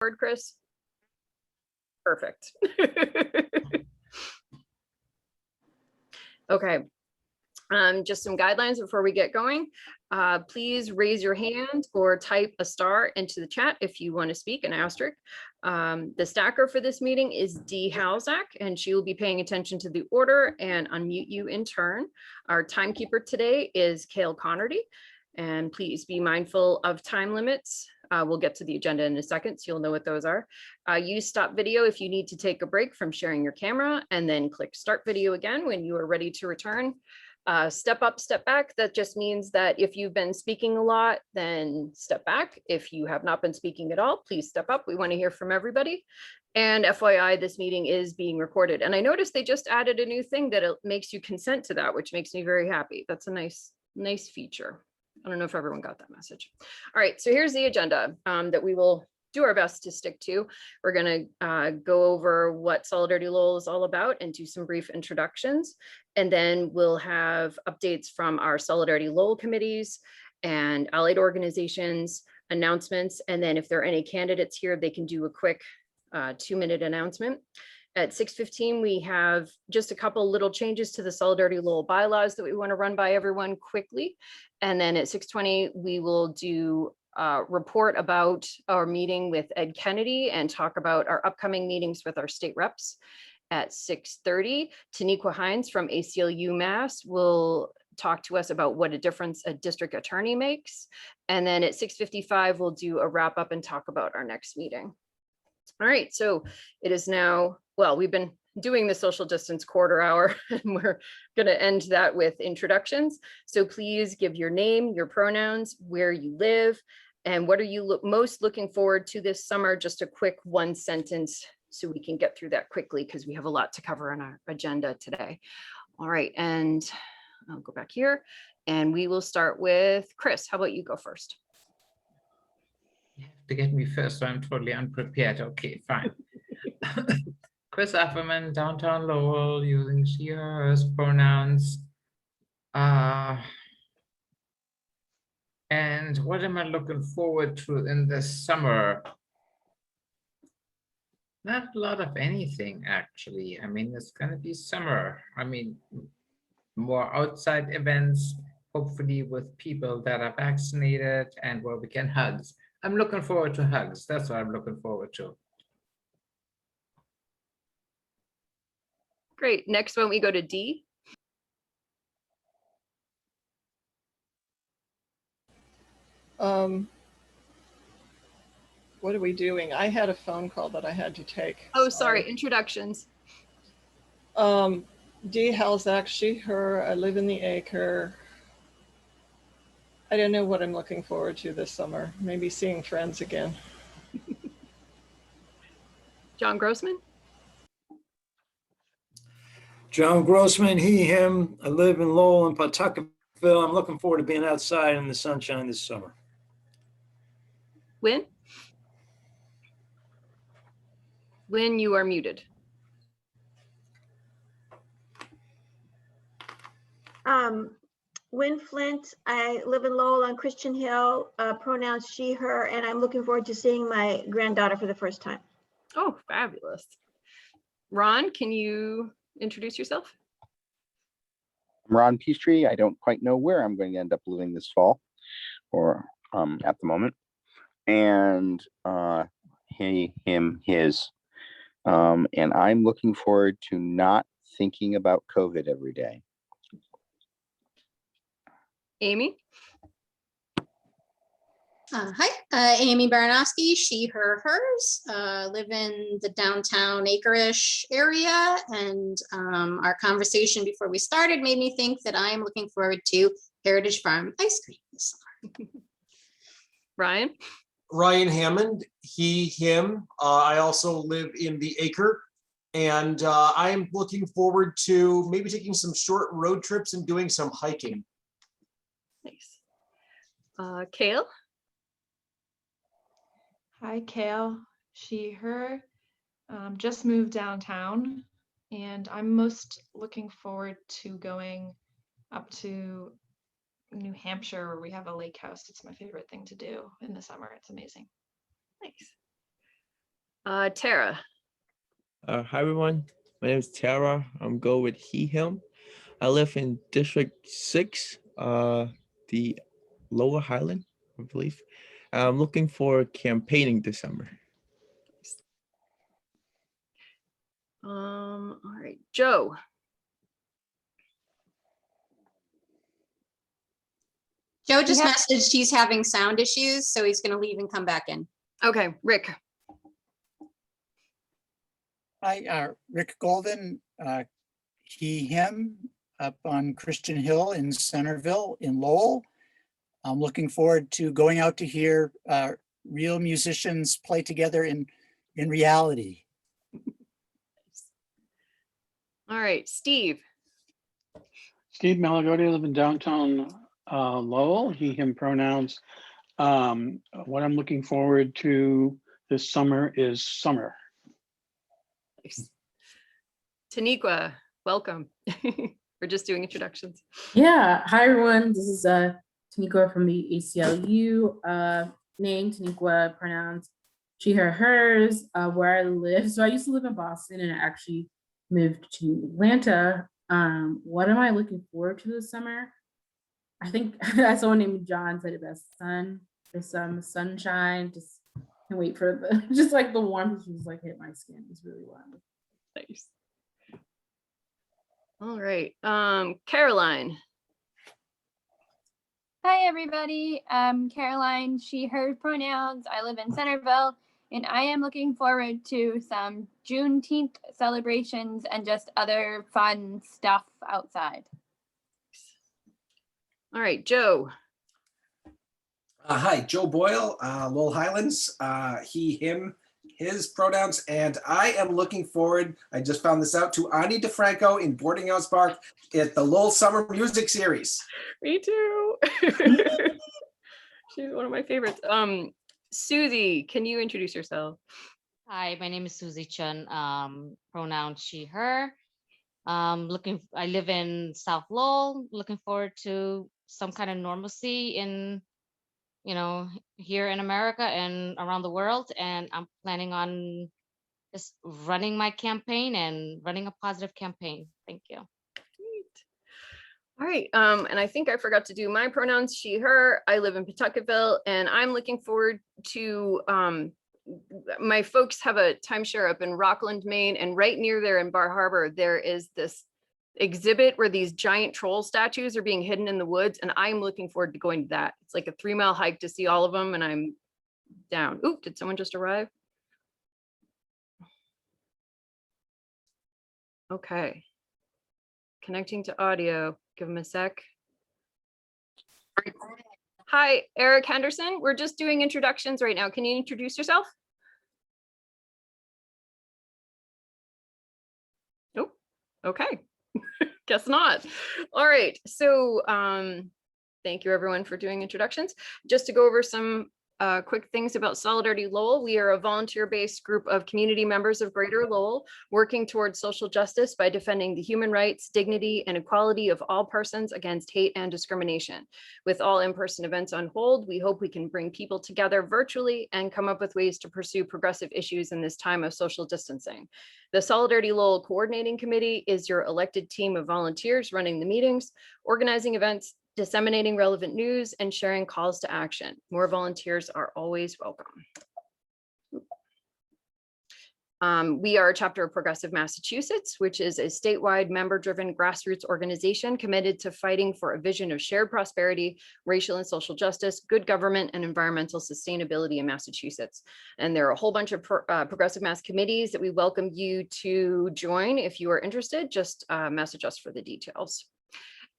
Word, Chris? Perfect. Okay. Just some guidelines before we get going. Please raise your hand or type a star into the chat if you want to speak, an asterisk. The stacker for this meeting is Dee Halzak, and she will be paying attention to the order and unmute you in turn. Our timekeeper today is Cale Connerty, and please be mindful of time limits. We'll get to the agenda in a second, so you'll know what those are. Use stop video if you need to take a break from sharing your camera, and then click start video again when you are ready to return. Step up, step back. That just means that if you've been speaking a lot, then step back. If you have not been speaking at all, please step up. We want to hear from everybody. And FYI, this meeting is being recorded. And I noticed they just added a new thing that it makes you consent to that, which makes me very happy. That's a nice feature. I don't know if everyone got that message. All right, so here's the agenda that we will do our best to stick to. We're going to go over what Solidarity Lowell is all about and do some brief introductions. And then we'll have updates from our Solidarity Lowell committees and allied organizations, announcements. And then if there are any candidates here, they can do a quick 2-minute announcement. At 6:15, we have just a couple little changes to the Solidarity Lowell bylaws that we want to run by everyone quickly. And then at 6:20, we will do report about our meeting with Ed Kennedy and talk about our upcoming meetings with our state reps. At 6:30, Tanekwah Hinds from ACLU-MA will talk to us about what a difference a district attorney makes. And then at 6:55, we'll do a wrap up and talk about our next meeting. All right, so it is now, well, we've been doing the social distance quarter hour, and we're going to end that with introductions. So please give your name, your pronouns, where you live, and what are you most looking forward to this summer? Just a quick 1 sentence so we can get through that quickly because we have a lot to cover on our agenda today. All right, and I'll go back here and we will start with Chris. How about you go first? You have to get me first, so I'm totally unprepared. Okay, fine. Chris Afferman, downtown Lowell, using she, hers pronouns. And what am I looking forward to in the summer? Not a lot of anything, actually. I mean, it's going to be summer. I mean, more outside events, hopefully with people that are vaccinated and where we can hugs. I'm looking forward to hugs. That's what I'm looking forward to. Great. Next one, we go to Dee. What are we doing? I had a phone call that I had to take. Oh, sorry. Introductions. Dee Halzak, she, her. I live in the acre. I don't know what I'm looking forward to this summer. Maybe seeing friends again. John Grossman. John Grossman, he, him. I live in Lowell and Pawtuckaville. I'm looking forward to being outside in the sunshine this summer. Wynn? Wynn, you are muted. Wynn Flint, I live in Lowell on Christian Hill, pronouns she, her, and I'm looking forward to seeing my granddaughter for the first time. Oh, fabulous. Ron, can you introduce yourself? I'm Ron Peastree. I don't quite know where I'm going to end up living this fall or at the moment. And he, him, his. And I'm looking forward to not thinking about COVID every day. Amy? Hi, Amy Baranowski, she, her, hers. Live in the downtown acre-ish area, and our conversation before we started made me think that I am looking forward to Heritage Farm ice cream this summer. Ryan? Ryan Hammond, he, him. I also live in the acre, and I am looking forward to maybe taking some short road trips and doing some hiking. Nice. Kale? Hi, Kale, she, her. Just moved downtown, and I'm most looking forward to going up to New Hampshire, where we have a lake house. It's my favorite thing to do in the summer. It's amazing. Nice. Tara. Hi everyone, my name is Tara. I'm go with he, him. I live in District 6, the Lower Highland, I believe. I'm looking for campaigning this summer. All right, Joe. Joe just messaged he's having sound issues, so he's gonna leave and come back in. Okay, Rick. Hi, Rick Golden, he, him, up on Christian Hill in Centerville in Lowell. I'm looking forward to going out to hear real musicians play together in reality. All right, Steve. Steve Malagodi, I live in downtown Lowell, he, him pronouns. What I'm looking forward to this summer is summer. Tanekwah, welcome. We're just doing introductions. Yeah, hi everyone. This is Tanekwah from the ACLU. Name Tanekwah, pronouns she, her, hers. Where I live. So I used to live in Boston and I actually moved to Atlanta. What am I looking forward to this summer? I think someone named John said it best. There's some sunshine. Just can't wait for the just like the warmth to just like hit my skin. It's really warm. Nice. All right, Caroline. Hi, everybody. Caroline, she, her pronouns. I live in Centerville, and I am looking forward to some Juneteenth celebrations and just other fun stuff outside. All right, Joe. Hi, Joe Boyle, Lowell Highlands, he, him, his pronouns, and I am looking forward, I just found this out, to Ani DeFranco in Boarding House Park at the Lowell Summer Music Series. Me too. She's one of my favorites. Susie, can you introduce yourself? Hi, my name is Susie Chun, pronoun she, her. I live in South Lowell, looking forward to some kind of normalcy in, here in America and around the world. And I'm planning on just running my campaign and running a positive campaign. Thank you. All right, and I think I forgot to do my pronouns, she, her. I live in Pawtuckettville, and I'm looking forward to, my folks have a timeshare up in Rockland, Maine, and right near there in Bar Harbor, there is this exhibit where these giant troll statues are being hidden in the woods, and I'm looking forward to going to that. It's like a 3-mile hike to see all of them, and I'm down. Oop, did someone just arrive? Okay. Connecting to audio. Give them a sec. Hi, Eric Henderson. We're just doing introductions right now. Can you introduce yourself? Nope. Okay. Guess not. All right. So thank you everyone for doing introductions. Just to go over some quick things about Solidarity Lowell. We are a volunteer-based group of community members of Greater Lowell working towards social justice by defending the human rights, dignity, and equality of all persons against hate and discrimination. With all in-person events on hold, we hope we can bring people together virtually and come up with ways to pursue progressive issues in this time of social distancing. The Solidarity Lowell Coordinating Committee is your elected team of volunteers running the meetings, organizing events, disseminating relevant news, and sharing calls to action. More volunteers are always welcome. We are a chapter of Progressive Massachusetts, which is a statewide member-driven grassroots organization committed to fighting for a vision of shared prosperity, racial and social justice, good government, and environmental sustainability in Massachusetts. And there are a whole bunch of Progressive Mass committees that we welcome you to join. If you are interested, just message us for the details.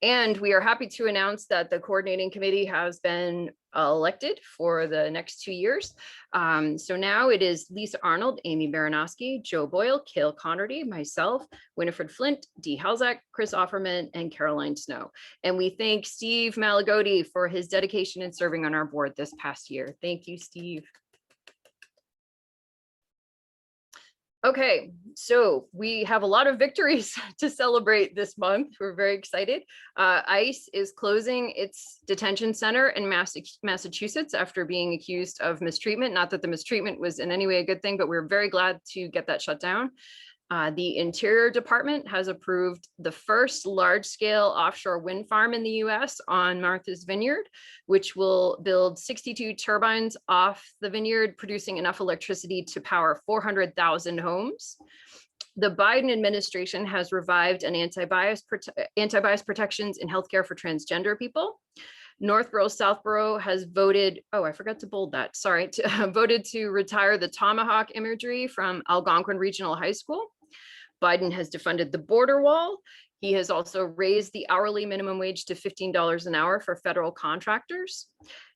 And we are happy to announce that the coordinating committee has been elected for the next 2 years. So now it is Lisa Arnold, Amy Baranowski, Joe Boyle, Cale Connerty, myself, Winifred Flint, Dee Halzak, Chris Offerman, and Caroline Snow. And we thank Steve Malagodi for his dedication in serving on our board this past year. Thank you, Steve. Okay, so we have a lot of victories to celebrate this month. We're very excited. ICE is closing its detention center in Massachusetts after being accused of mistreatment. Not that the mistreatment was in any way a good thing, but we're very glad to get that shut down. The Interior Department has approved the first large-scale offshore wind farm in the US on Martha's Vineyard, which will build 62 turbines off the vineyard, producing enough electricity to power 400,000 homes. The Biden administration has revived an anti-bias protections in healthcare for transgender people. Northborough Southborough has voted, oh, I forgot to bold that, sorry, voted to retire the Tomahawk imagery from Algonquin Regional High School. Biden has defunded the border wall. He has also raised the hourly minimum wage to $15 an hour for federal contractors.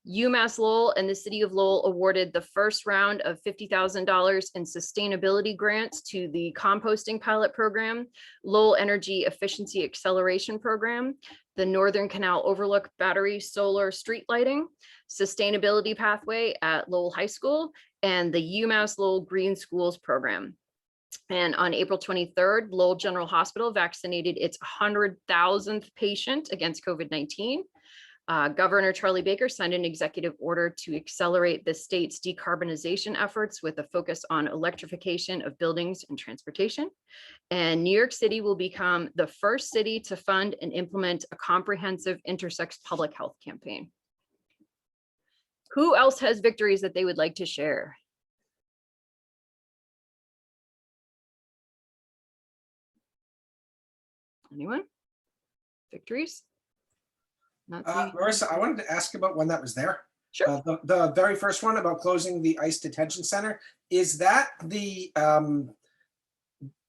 UMass Lowell and the city of Lowell awarded the first round of $50,000 in sustainability grants to the composting pilot program, Lowell Energy Efficiency Acceleration Program, the Northern Canal Overlook Battery Solar Street Lighting, Sustainability Pathway at Lowell High School, and the UMass Lowell Green Schools Program. And on April 23rd, Lowell General Hospital vaccinated its 100,000th patient against COVID-19. Governor Charlie Baker signed an executive order to accelerate the state's decarbonization efforts with a focus on electrification of buildings and transportation. And New York City will become the first city to fund and implement a comprehensive intersex public health campaign. Who else has victories that they would like to share? Anyone? Victories? Not seeing. Marissa, I wanted to ask about one that was there. Sure. The very first one about closing the ICE detention center. Is that the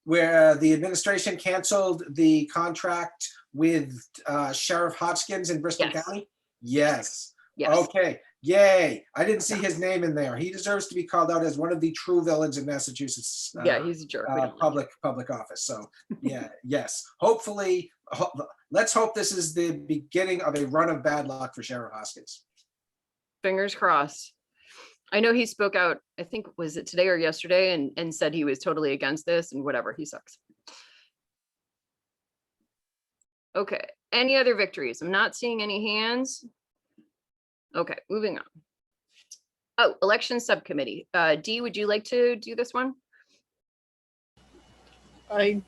where the administration canceled the contract with Sheriff Hodgkins in Bristol County? Yes. Yes. Okay. Yay. I didn't see his name in there. He deserves to be called out as one of the true villains in Massachusetts. Yeah, he's a jerk. Public office. So yeah, yes. Hopefully, let's hope this is the beginning of a run of bad luck for Sheriff Hoskins. Fingers crossed. I know he spoke out, I think, was it today or yesterday, and said he was totally against this and whatever, he sucks. Okay, any other victories? I'm not seeing any hands. Okay, moving on. Oh, election subcommittee. Dee, would you like to do this one? I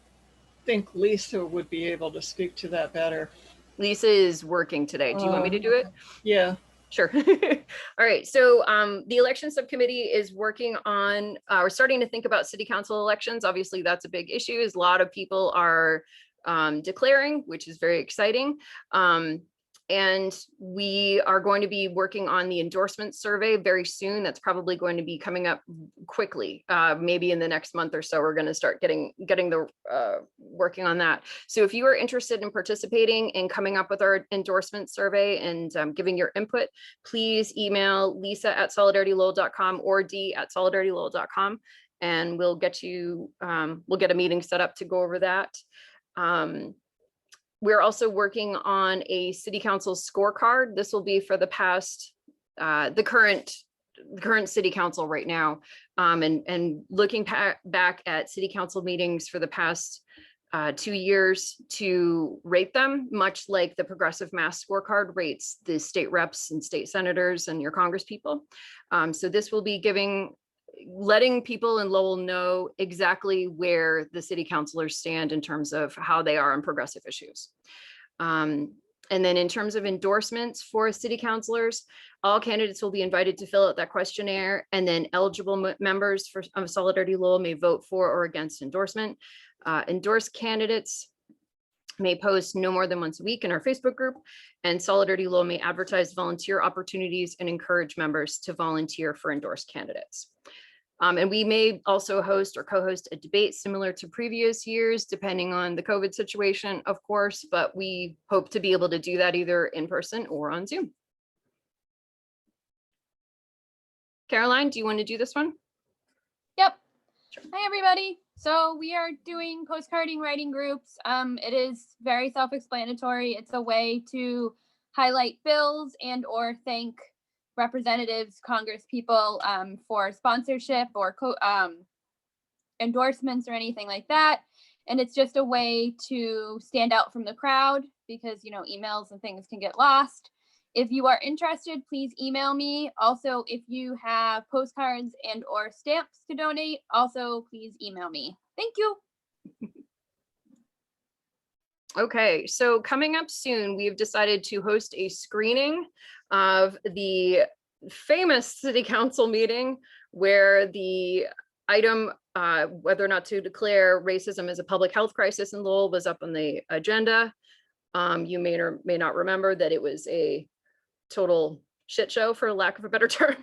think Lisa would be able to speak to that better. Lisa is working today. Do you want me to do it? Yeah. Sure. All right. So the election subcommittee is working on, we're starting to think about city council elections. Obviously, that's a big issue. As a lot of people are declaring, which is very exciting. And we are going to be working on the endorsement survey very soon. That's probably going to be coming up quickly. Maybe in the next month or so, we're going to start getting the working on that. So if you are interested in participating and coming up with our endorsement survey and giving your input, please email lisa@solidaritylowell.com or d@solidaritylowell.com, and we'll get you, we'll get a meeting set up to go over that. We're also working on a city council scorecard. This will be for the past, the current city council right now, and looking back at city council meetings for the past 2 years to rate them, much like the Progressive Mass scorecard rates the state reps and state senators and your Congress people. So this will be letting people in Lowell know exactly where the city councilors stand in terms of how they are on progressive issues. And then in terms of endorsements for city councilors, all candidates will be invited to fill out that questionnaire, and then eligible members of Solidarity Lowell may vote for or against endorsement. Endorsed candidates may post no more than once a week in our Facebook group, and Solidarity Lowell may advertise volunteer opportunities and encourage members to volunteer for endorsed candidates. And we may also host or co-host a debate similar to previous years, depending on the COVID situation, of course, but we hope to be able to do that either in person or on Zoom. Caroline, do you want to do this one? Yep. Sure. Hi, everybody. So we are doing postcarding writing groups. It is very self-explanatory. It's a way to highlight bills and or thank representatives, Congress people for sponsorship or endorsements or anything like that. And it's just a way to stand out from the crowd because, you know, emails and things can get lost. If you are interested, please email me. Also, if you have postcards and or stamps to donate, also please email me. Thank you. Okay, so coming up soon, we've decided to host a screening of the famous city council meeting where the item whether or not to declare racism as a public health crisis in Lowell was up on the agenda. You may or may not remember that it was a total shit show, for lack of a better term.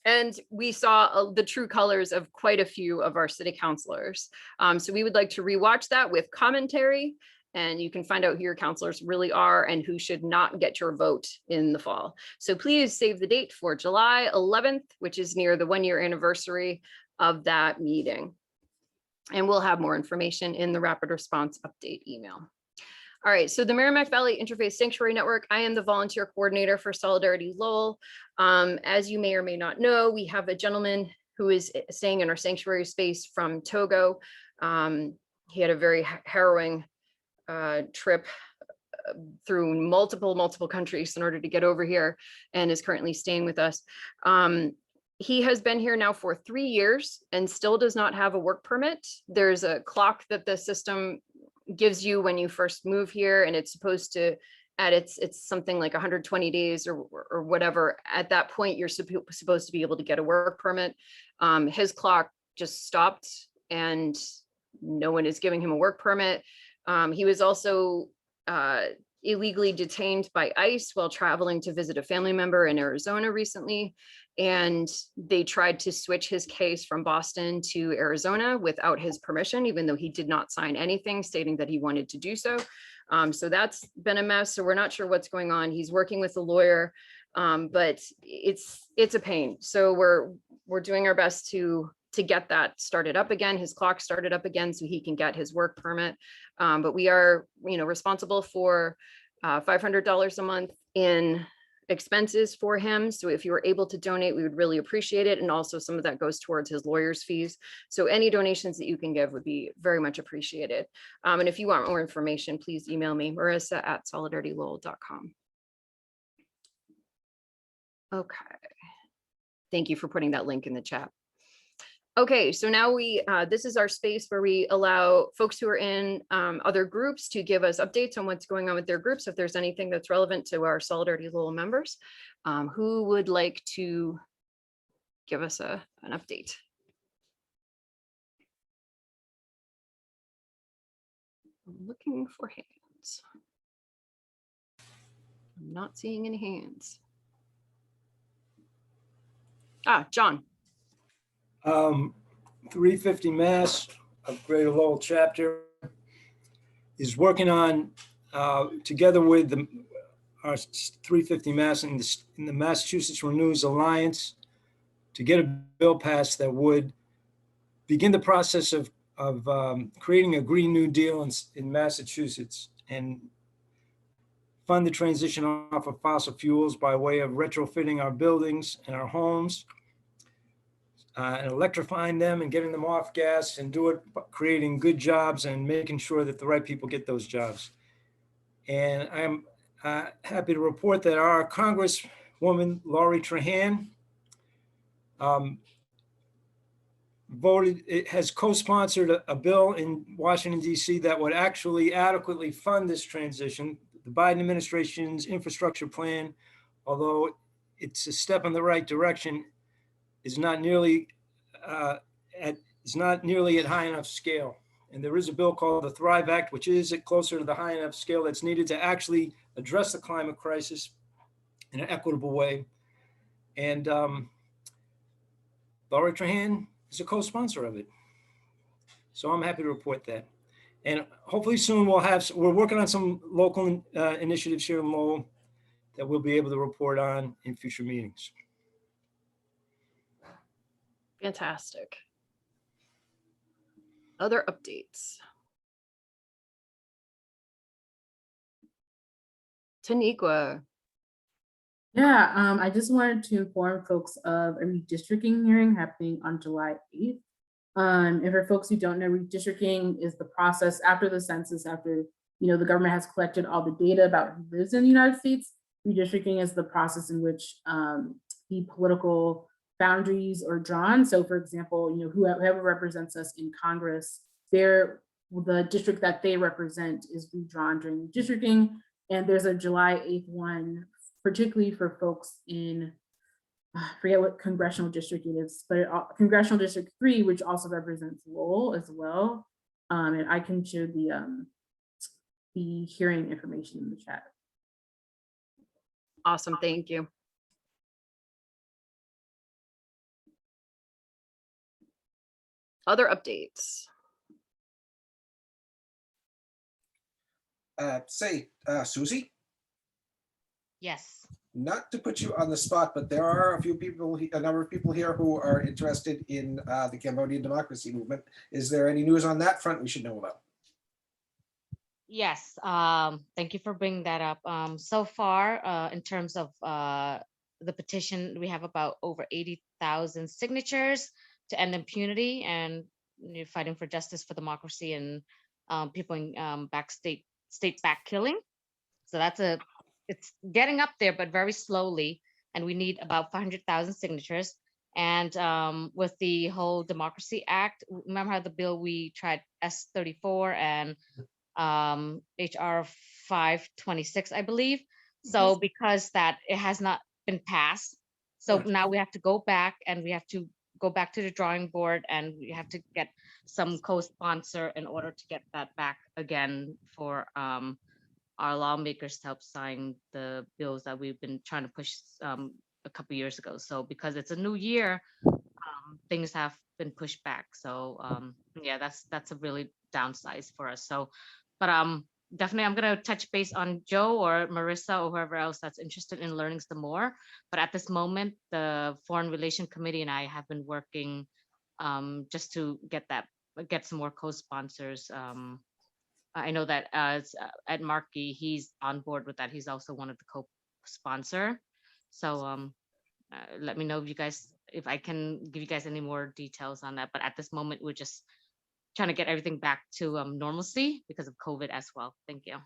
And we saw the true colors of quite a few of our city councilors. So we would like to rewatch that with commentary, and you can find out who your councilors really are and who should not get your vote in the fall. So please save the date for July 11th, which is near the 1-year anniversary of that meeting. And we'll have more information in the rapid response update email. All right, so the Merrimack Valley Interfaith Sanctuary Network, I am the volunteer coordinator for Solidarity Lowell. As you may or may not know, we have a gentleman who is staying in our sanctuary space from Togo. He had a very harrowing trip through multiple countries in order to get over here and is currently staying with us. He has been here now for 3 years and still does not have a work permit. There's a clock that the system gives you when you first move here, and it's supposed to, at it's something like 120 days or whatever. At that point, you're supposed to be able to get a work permit. His clock just stopped and no one is giving him a work permit. He was also illegally detained by ICE while traveling to visit a family member in Arizona recently. And they tried to switch his case from Boston to Arizona without his permission, even though he did not sign anything stating that he wanted to do so. So that's been a mess. So we're not sure what's going on. He's working with a lawyer, but it's a pain. So we're doing our best to get that started up again, his clock started up again so he can get his work permit. But we are, responsible for $500 a month in expenses for him. So if you were able to donate, we would really appreciate it. And also some of that goes towards his lawyer's fees. So any donations that you can give would be very much appreciated. And if you want more information, please email me, marissa@solidaritylowell.com. Okay. Thank you for putting that link in the chat. Okay, so now this is our space where we allow folks who are in other groups to give us updates on what's going on with their groups. If there's anything that's relevant to our Solidarity Lowell members, who would like to give us an update? I'm looking for hands. I'm not seeing any hands. John. 350 Mass of Greater Lowell chapter is working on, together with our 350 Mass in the Massachusetts Renews Alliance, to get a bill passed that would begin the process of creating a Green New Deal in Massachusetts and fund the transition off of fossil fuels by way of retrofitting our buildings and our homes, and electrifying them and getting them off gas, and do it creating good jobs and making sure that the right people get those jobs. And I'm happy to report that our Congresswoman Lori Trahan has co-sponsored a bill in Washington, D.C. that would actually adequately fund this transition. The Biden administration's infrastructure plan, although it's a step in the right direction, is not nearly at high enough scale. And there is a bill called the Thrive Act, which is closer to the high enough scale that's needed to actually address the climate crisis in an equitable way. And Lori Trahan is a co-sponsor of it. So I'm happy to report that. And hopefully soon we're working on some local initiatives here in Lowell that we'll be able to report on in future meetings. Fantastic. Other updates. Tanekwah. Yeah, I just wanted to inform folks of a redistricting hearing happening on July 8th. And for folks who don't know, redistricting is the process after the census, after the government has collected all the data about who lives in the United States. Redistricting is the process in which the political boundaries are drawn. So for example, whoever represents us in Congress, the district that they represent is redrawn during redistricting. And there's a July 8th one, particularly for folks in, I forget what congressional district it is, but Congressional District 3, which also represents Lowell as well. And I can share the hearing information in the chat. Awesome, thank you. Other updates? Susie, Yes. not to put you on the spot, but there are a number of people here who are interested in the Cambodian democracy movement. Is there any news on that front we should know about? Yes, thank you for bringing that up. So far, in terms of the petition, we have about over 80,000 signatures to end impunity and fighting for justice for democracy and people in state-backed killing. So it's getting up there, but very slowly. And we need about 500,000 signatures. And with the whole Democracy Act, remember how the bill we tried S34 and HR 526, I believe. So because that it has not been passed, so now we have to go back and we have to go back to the drawing board and we have to get some co-sponsor in order to get that back again for our lawmakers to help sign the bills that we've been trying to push a couple years ago. So because it's a new year, things have been pushed back. So yeah, that's a really downside for us. So, but definitely I'm gonna touch base on Joe or Marissa or whoever else that's interested in learning some more. But at this moment, the Foreign Relations Committee and I have been working just to get some more co-sponsors. I know that at Markey, he's on board with that. He's also one of the co-sponsor. So let me know if I can give you guys any more details on that. But at this moment, we're just trying to get everything back to normalcy because of COVID as well. Thank you.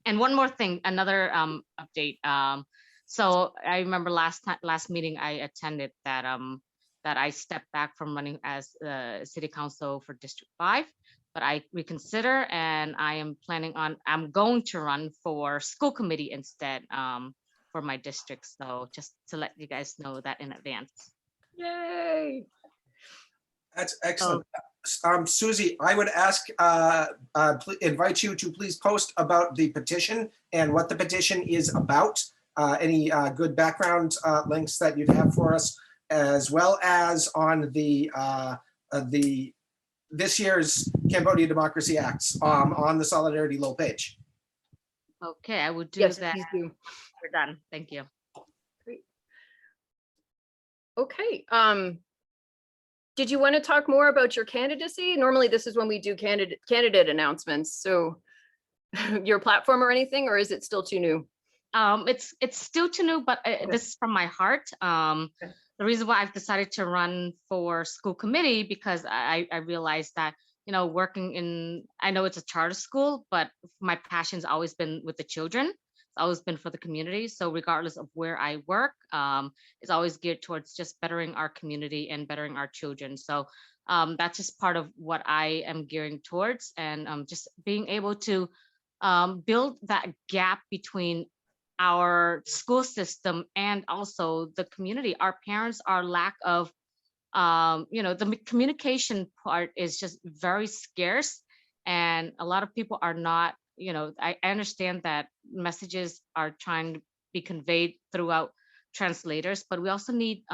And one more thing, another update. So I remember last meeting I attended that I stepped back from running as city council for District 5, but I reconsider and I'm going to run for school committee instead for my district. So just to let you guys know that in advance. Yay! That's excellent. Susie, I would invite you to please post about the petition and what the petition is about. Any good background links that you'd have for us, as well as on this year's Cambodia Democracy Acts on the Solidarity Lowell page. Okay, I will do Yes, that. please do. We're done. Thank you. Great. Okay. Did you want to talk more about your candidacy? Normally, this is when we do candidate announcements. So your platform or anything, or is it still too new? It's still too new, but this is from my heart. The reason why I've decided to run for school committee, because I realized that, I know it's a charter school, but my passion's always been with the children. It's always been for the community. So regardless of where I work, it's always geared towards just bettering our community and bettering our children. So that's just part of what I am gearing towards, and just being able to build that gap between our school system and also the community. Our parents, our lack of, the communication part is just very scarce, and a lot of people are not, I understand that messages are trying to be conveyed throughout translators, but we also need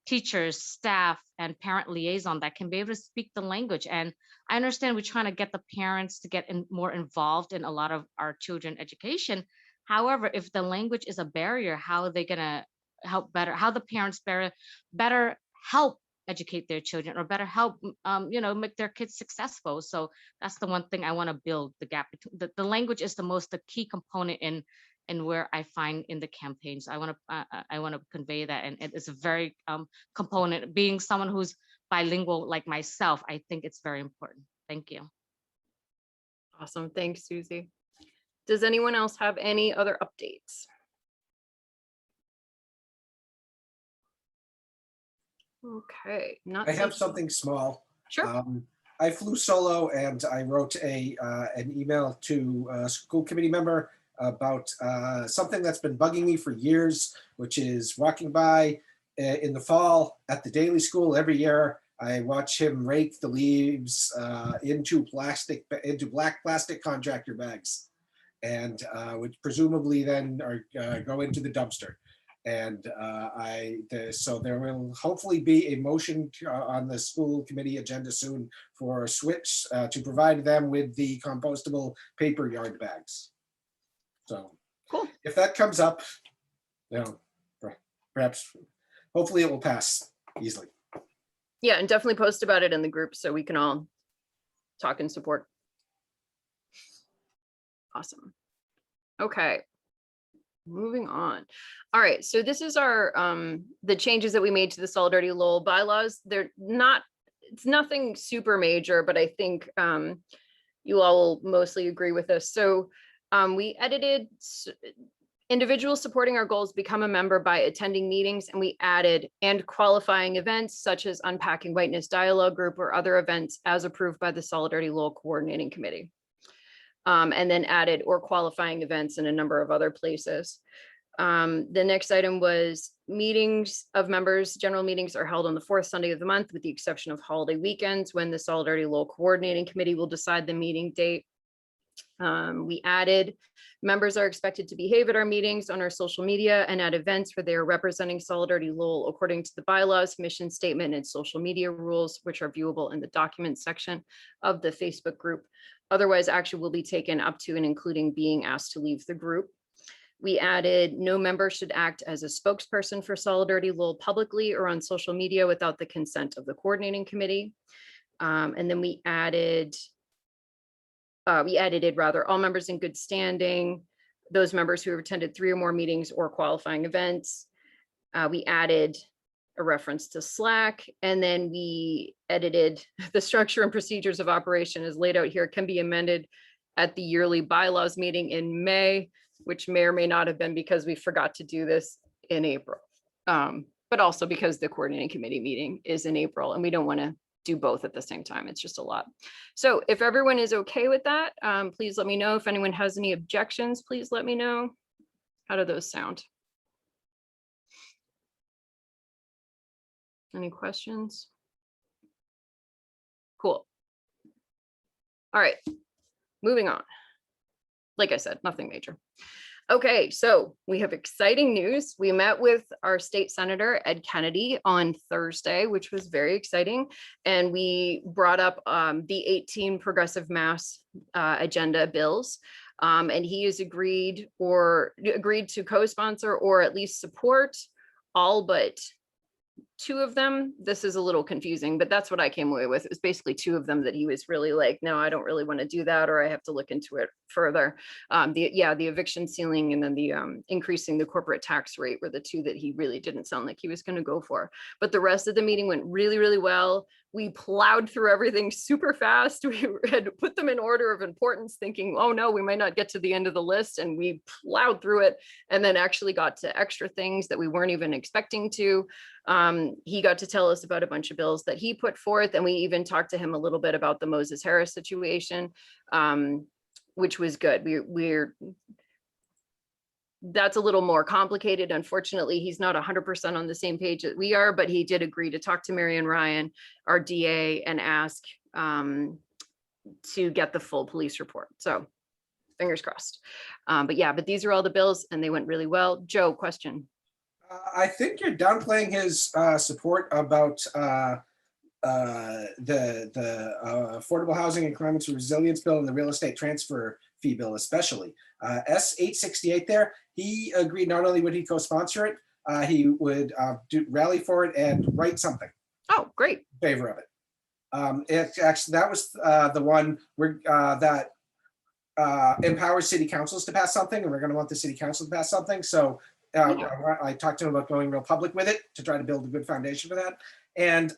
teachers, staff, and parent liaison that can be able to speak the language. And I understand we're trying to get the parents to get more involved in a lot of our children's education. However, if the language is a barrier, how are they gonna help better? How the parents better help educate their children, or better help, make their kids successful? So that's the one thing I want to build the gap between. The language is the key component in where I find in the campaigns. I want to convey that, and it is a very component. Being someone who's bilingual like myself, I think it's very important. Thank you. Awesome. Thanks, Susie. Does anyone else have any other updates? Okay, not. I have seeing- something small. Sure. I flew solo and I wrote an email to a school committee member about something that's been bugging me for years, which is walking by in the fall at the daily school every year. I watch him rake the leaves into black plastic contractor bags, and which presumably then are go into the dumpster. And so there will hopefully be a motion on the school committee agenda soon for a switch to provide them with the compostable paper yard bags. So cool. If that comes up, you know, perhaps, hopefully it will pass easily. Yeah, and definitely post about it in the group so we can all talk and support. Awesome. Okay. Moving on. All right, so this is our the changes that we made to the Solidarity Lowell bylaws. They're not, it's nothing super major, but I think you all will mostly agree with this. So we edited individuals supporting our goals become a member by attending meetings, and we added and qualifying events such as Unpacking Whiteness Dialogue Group or other events as approved by the Solidarity Lowell Coordinating Committee. And then added or qualifying events in a number of other places. The next item was meetings of members. General meetings are held on the fourth Sunday of the month, with the exception of holiday weekends, when the Solidarity Lowell Coordinating Committee will decide the meeting date. We added members are expected to behave at our meetings, on our social media, and at events where they are representing Solidarity Lowell according to the bylaws, mission statement, and social media rules, which are viewable in the documents section of the Facebook group. Otherwise, action will be taken up to and including being asked to leave the group. We added no member should act as a spokesperson for Solidarity Lowell publicly or on social media without the consent of the coordinating committee. And then we edited all members in good standing, those members who have attended 3 or more meetings or qualifying events. We added a reference to Slack, and then we edited the structure and procedures of operation as laid out here can be amended at the yearly bylaws meeting in May, which may or may not have been because we forgot to do this in April. But also because the coordinating committee meeting is in April and we don't want to do both at the same time. It's just a lot. So if everyone is okay with that, please let me know. If anyone has any objections, please let me know. How do those sound? Any questions? Cool. All right, moving on. Like I said, nothing major. Okay, so we have exciting news. We met with our state senator, Ed Kennedy, on Thursday, which was very exciting. And we brought up the 18 progressive mass agenda bills. And he has agreed to co-sponsor or at least support all but 2 of them. This is a little confusing, but that's what I came away with. It was basically 2 of them that he was really like, no, I don't really want to do that, or I have to look into it further. The eviction ceiling and then the increasing the corporate tax rate were the 2 that he really didn't sound like he was going to go for. But the rest of the meeting went really, really well. We plowed through everything super fast. We had put them in order of importance, thinking, oh no, we might not get to the end of the list, and we plowed through it and then actually got to extra things that we weren't even expecting to. He got to tell us about a bunch of bills that he put forth, and we even talked to him a little bit about the Moses Harris situation, which was good. That's a little more complicated. Unfortunately, he's not 100% on the same page that we are, but he did agree to talk to Marion Ryan, our DA, and ask to get the full police report. So fingers crossed. But these are all the bills and they went really well. Joe, question. I think you're downplaying his support about the Affordable Housing and Climate Resilience Bill and the Real Estate Transfer Fee Bill, especially. S868 there, he agreed not only would he co-sponsor it, he would rally for it and write something. Oh, great. In favor of it. That was the one where that empowers city councils to pass something, and we're going to want the city council to pass something. So I talked to him about going real public with it to try to build a good foundation for that. And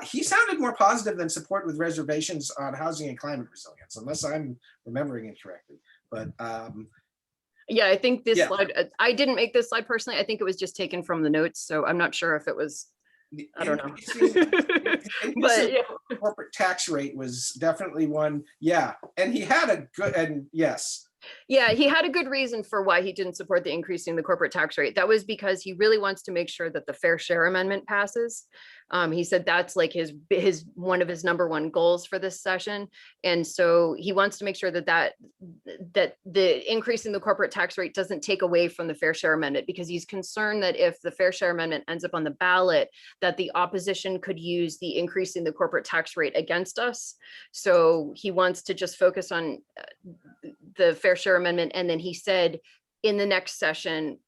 He sounded more positive than support with reservations on housing and climate resilience, unless I'm remembering incorrectly. But yeah, I think this Yeah. slide, I didn't make this slide personally. I think it was just taken from the notes. So I'm not sure if it was, I don't know. But yeah. Corporate tax rate was definitely one. Yeah. And he had a good, and yes. Yeah, he had a good reason for why he didn't support the increasing the corporate tax rate. That was because he really wants to make sure that the fair share amendment passes. He said that's like his one of his #1 goals for this session. And so he wants to make sure that the increase in the corporate tax rate doesn't take away from the fair share amendment, because he's concerned that if the fair share amendment ends up on the ballot, that the opposition could use the increase in the corporate tax rate against us. So he wants to just focus on the fair share amendment. And then he said in the next session,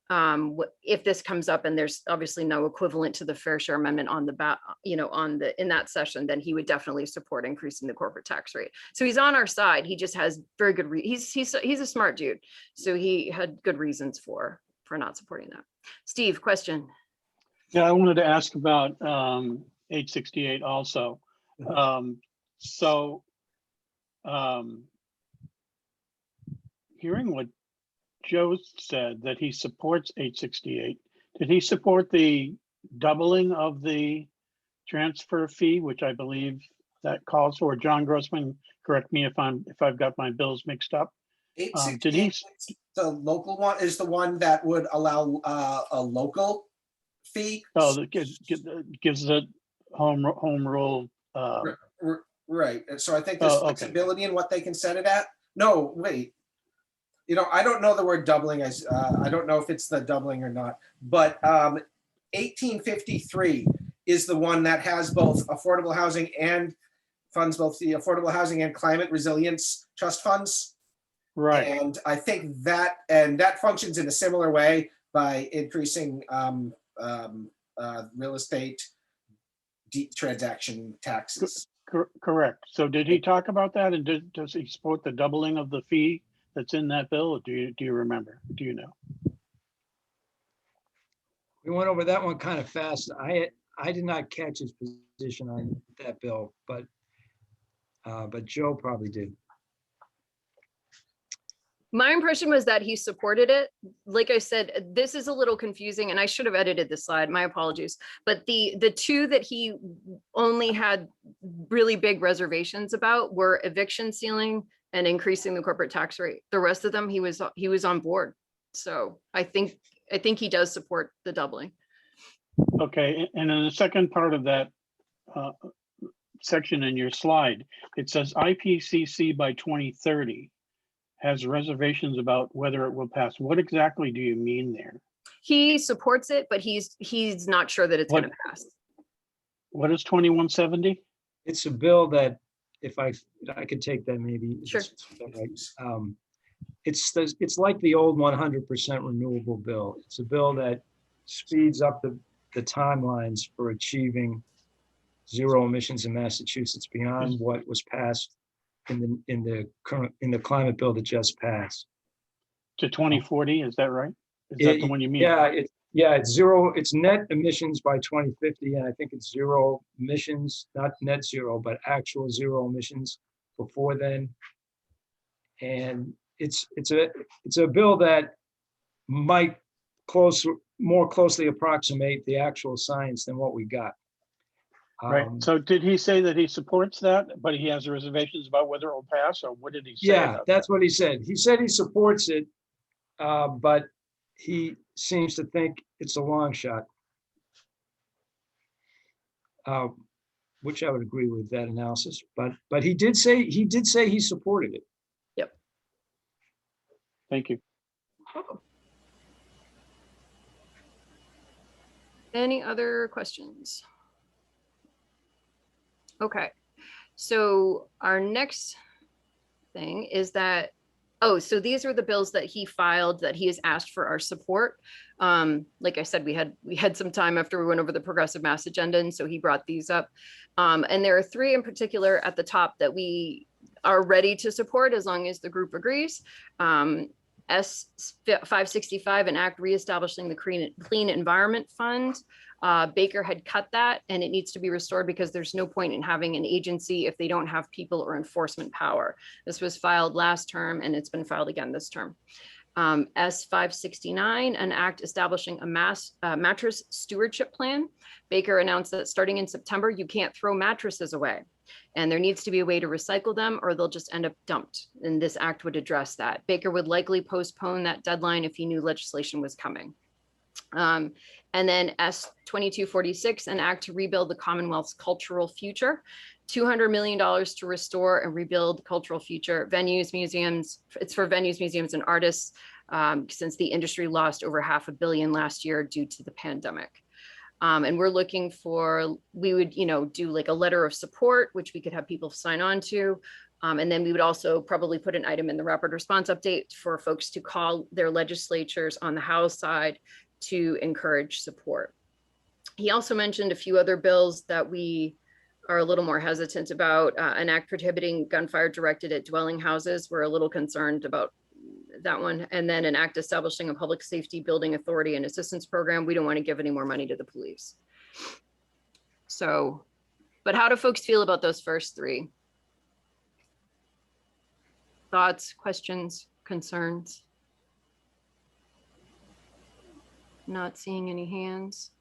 if this comes up and there's obviously no equivalent to the fair share amendment on the in that session, then he would definitely support increasing the corporate tax rate. So he's on our side. He just has very good he's a smart dude. So he had good reasons for not supporting that. Steve, question. Yeah, I wanted to ask about 868 also. Hearing what Joe said, that he supports 868, did he support the doubling of the transfer fee, which I believe that calls for? John Grossman, correct me if I've got my bills mixed up. Did he? The local one is the one that would allow a local fee. Oh, that gives it home rule. Right. And so I think there's flexibility in what they can set it at. No, wait. I don't know the word doubling. I don't know if it's the doubling or not, but 1853 is the one that has both affordable housing and funds both the affordable housing and climate resilience trust funds. Right. And I think that functions in a similar way by increasing real estate transaction taxes. Correct. So did he talk about that, and does he support the doubling of the fee that's in that bill? Or do you remember? Do you know? We went over that one kind of fast. I did not catch his position on that bill, but Joe probably did. My impression was that he supported it. Like I said, this is a little confusing, and I should have edited this slide. My apologies. But the two that he only had really big reservations about were eviction ceiling and increasing the corporate tax rate. The rest of them, he was on board. So I think he does support the doubling. Okay, and in the second part of that section in your slide, it says IPCC by 2030 has reservations about whether it will pass. What exactly do you mean there? He supports it, but he's not sure that it's going to pass. What is 2170? It's a bill that, if I could take that maybe. Sure. It's like the old 100% renewable bill. It's a bill that speeds up the timelines for achieving zero emissions in Massachusetts beyond what was passed in the climate bill that just passed. To 2040, is that right? Is that the one you mean? Yeah, it's zero. It's net emissions by 2050, and I think it's zero emissions, not net zero, but actual zero emissions before then. And it's a bill that might more closely approximate the actual science than what we got. Right. So did he say that he supports that, but he has reservations about whether it will pass, or what did he say? Yeah, that's what he said. He said he supports it, but he seems to think it's a long shot, which I would agree with that analysis. But he did say he supported it. Yep. Thank you. Any other questions? Okay, so our next thing is that, so these are the bills that he filed that he has asked for our support. Like I said, we had some time after we went over the Progressive Mass agenda, and so he brought these up. And there are 3 in particular at the top that we are ready to support as long as the group agrees. And S565, an act reestablishing the Clean Environment Fund. Baker had cut that and it needs to be restored because there's no point in having an agency if they don't have people or enforcement power. This was filed last term and it's been filed again this term. S569, an act establishing a mattress stewardship plan. Baker announced that starting in September, you can't throw mattresses away. And there needs to be a way to recycle them or they'll just end up dumped. And this act would address that. Baker would likely postpone that deadline if he knew legislation was coming. And then S2246, an act to rebuild the Commonwealth's cultural future. $200 million to restore and rebuild the cultural future, venues, museums. It's for venues, museums, and artists, since the industry lost over $500 million last year due to the pandemic. And we're looking for, we would, do like a letter of support, which we could have people sign on to. And then we would also probably put an item in the rapid response update for folks to call their legislatures on the House side to encourage support. He also mentioned a few other bills that we are a little more hesitant about. An act prohibiting gunfire directed at dwelling houses. We're a little concerned about that one. And then an act establishing a public safety building authority and assistance program. We don't want to give any more money to the police. So, but how do folks feel about those first three? Thoughts, questions, concerns? Not seeing any hands.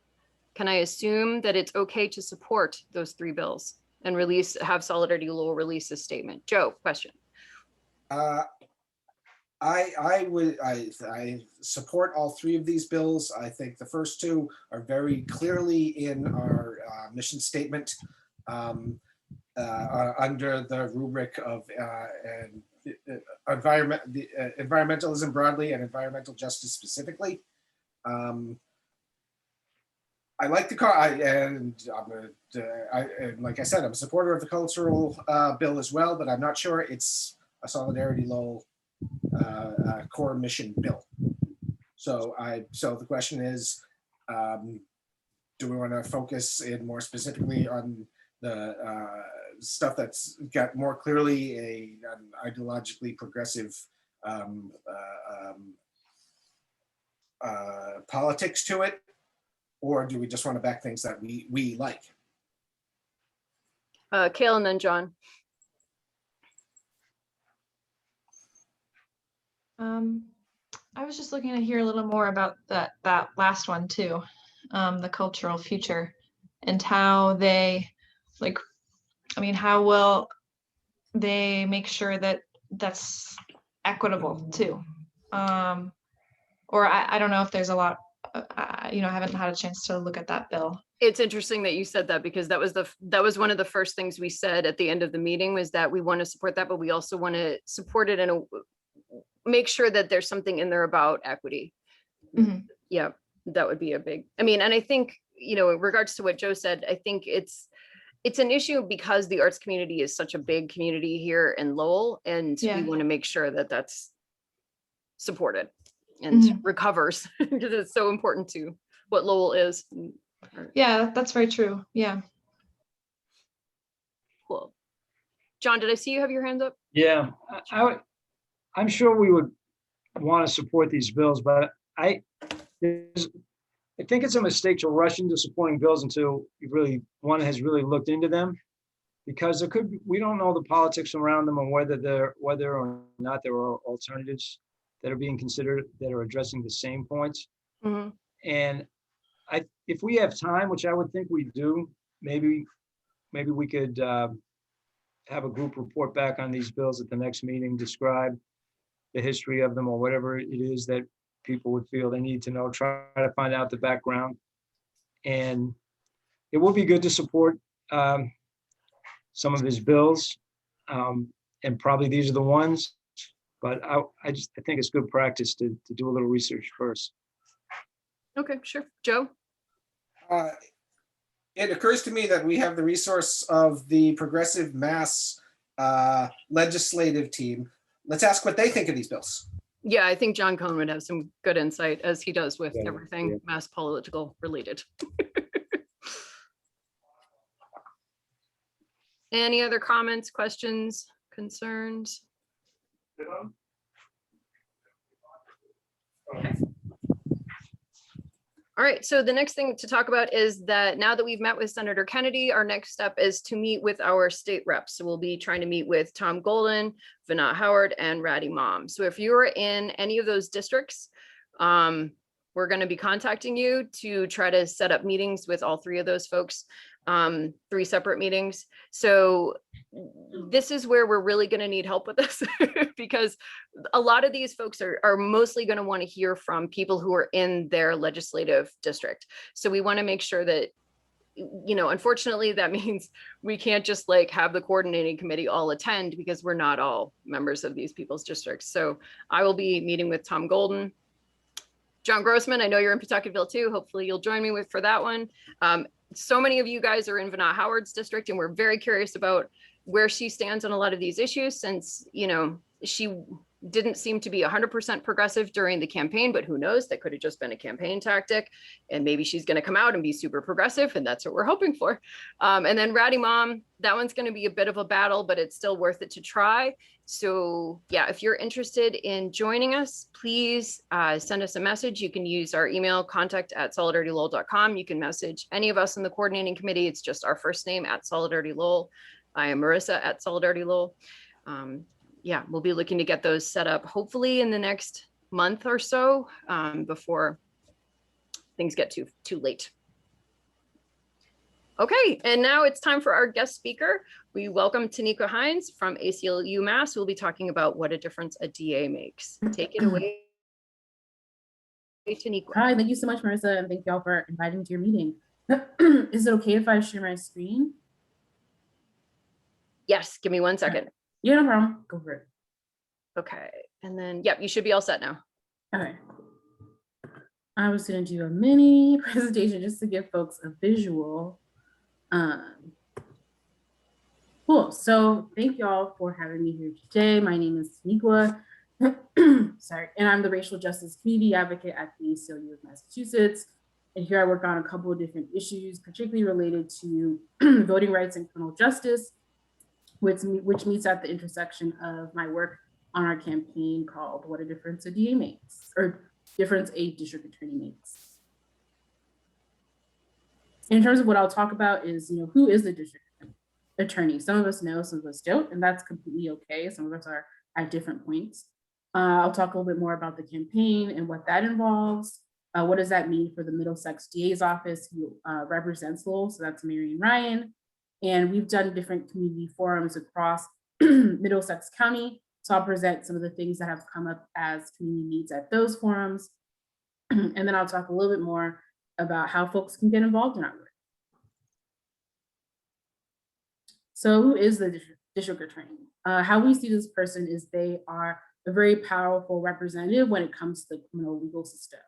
Can I assume that it's okay to support those three bills and have Solidarity Lowell release a statement? Joe, question. I support all three of these bills. I think the first two are very clearly in our mission statement under the rubric of environmentalism broadly and environmental justice specifically. I like the car, and like I said, I'm a supporter of the cultural bill as well, but I'm not sure it's a Solidarity Lowell core mission bill. So the question is, do we want to focus in more specifically on the stuff that's got more clearly an ideologically progressive politics to it? Or do we just want to back things that we like? Kale and then John. I was just looking to hear a little more about that last one too, the cultural future, and how they how will they make sure that that's equitable too? Or I don't know if there's a lot. I haven't had a chance to look at that bill. It's interesting that you said that because that was one of the first things we said at the end of the meeting was that we want to support that, but we also want to support it and make sure that there's something in there about equity. Mm-hmm. Yeah, that would be a big, and I think, in regards to what Joe said, I think it's an issue because the arts community is such a big community here in Lowell, and we want to make sure that that's supported and recovers because it's so important to what Lowell is. Yeah, that's very true. Yeah. Cool. John, did I see you have your hands up? Yeah, I'm sure we would want to support these bills, but I think it's a mistake to rush into supporting bills until one has really looked into them, because we don't know the politics around them and whether or not there are alternatives that are being considered that are addressing the same points. Mm-hmm. And if we have time, which I would think we do, maybe we could have a group report back on these bills at the next meeting, describe the history of them or whatever it is that people would feel they need to know, try to find out the background. And it would be good to support some of his bills. And probably these are the ones. But I think it's good practice to do a little research first. Okay, sure. Joe? It occurs to me that we have the resource of the Progressive Mass legislative team. Let's ask what they think of these bills. Yeah, I think John Cohn would have some good insight, as he does with everything mass political related. Any other comments, questions, concerns? All right, so the next thing to talk about is that now that we've met with Senator Kennedy, our next step is to meet with our state reps. So we'll be trying to meet with Tom Golden, Vinat Howard, and Ratty Mom. So if you're in any of those districts, we're going to be contacting you to try to set up meetings with all three of those folks, 3 separate meetings. So this is where we're really going to need help with this because a lot of these folks are mostly going to want to hear from people who are in their legislative district. So we want to make sure that, you know, unfortunately, that means we can't just like have the coordinating committee all attend because we're not all members of these people's districts. So I will be meeting with Tom Golden. John Grossman, I know you're in Pawtuckettville too. Hopefully you'll join me for that one. So many of you guys are in Vinat Howard's district, and we're very curious about where she stands on a lot of these issues since, you know, she didn't seem to be 100% progressive during the campaign, but who knows, that could have just been a campaign tactic. And maybe she's going to come out and be super progressive, and that's what we're hoping for. And then Ratty Mom, that one's going to be a bit of a battle, but it's still worth it to try. So yeah, if you're interested in joining us, please send us a message. You can use our email, contact@solidaritylowell.com. You can message any of us in the coordinating committee. It's just our first name @SolidarityLowell. I am Marissa @SolidarityLowell. Yeah, we'll be looking to get those set up hopefully in the next month or so before things get too late. Okay, and now it's time for our guest speaker. We welcome Tanekwah Hinds from ACLU-MA. We'll be talking about what a difference a DA makes. Take it away, Tanekwah. Hi, thank you so much, Marissa, and thank you all for inviting me to your meeting. Is it okay if I share my screen? Yes, give me 1 second. Yeah, no problem. Go for it. Okay, and then, yep, you should be all set now. Okay. I was going to do a mini presentation just to give folks a visual. Cool. So thank you all for having me here today. My name is Tanekwah. Sorry, and I'm the racial justice community advocate at the ACLU of Massachusetts. And here I work on a couple of different issues, particularly related to voting rights and criminal justice, which meets at the intersection of my work on our campaign called What a Difference a DA Makes, or Difference a District Attorney Makes. In terms of what I'll talk about is, you know, who is the district attorney? Some of us know, some of us don't, and that's completely okay. Some of us are at different points. I'll talk a little bit more about the campaign and what that involves. What does that mean for the Middlesex DA's office who represents Lull? So that's Marion Ryan. And we've done different community forums across Middlesex County. So I'll present some of the things that have come up as community needs at those forums. And then I'll talk a little bit more about how folks can get involved in our work. So who is the district attorney? How we see this person is they are a very powerful representative when it comes to the criminal legal system.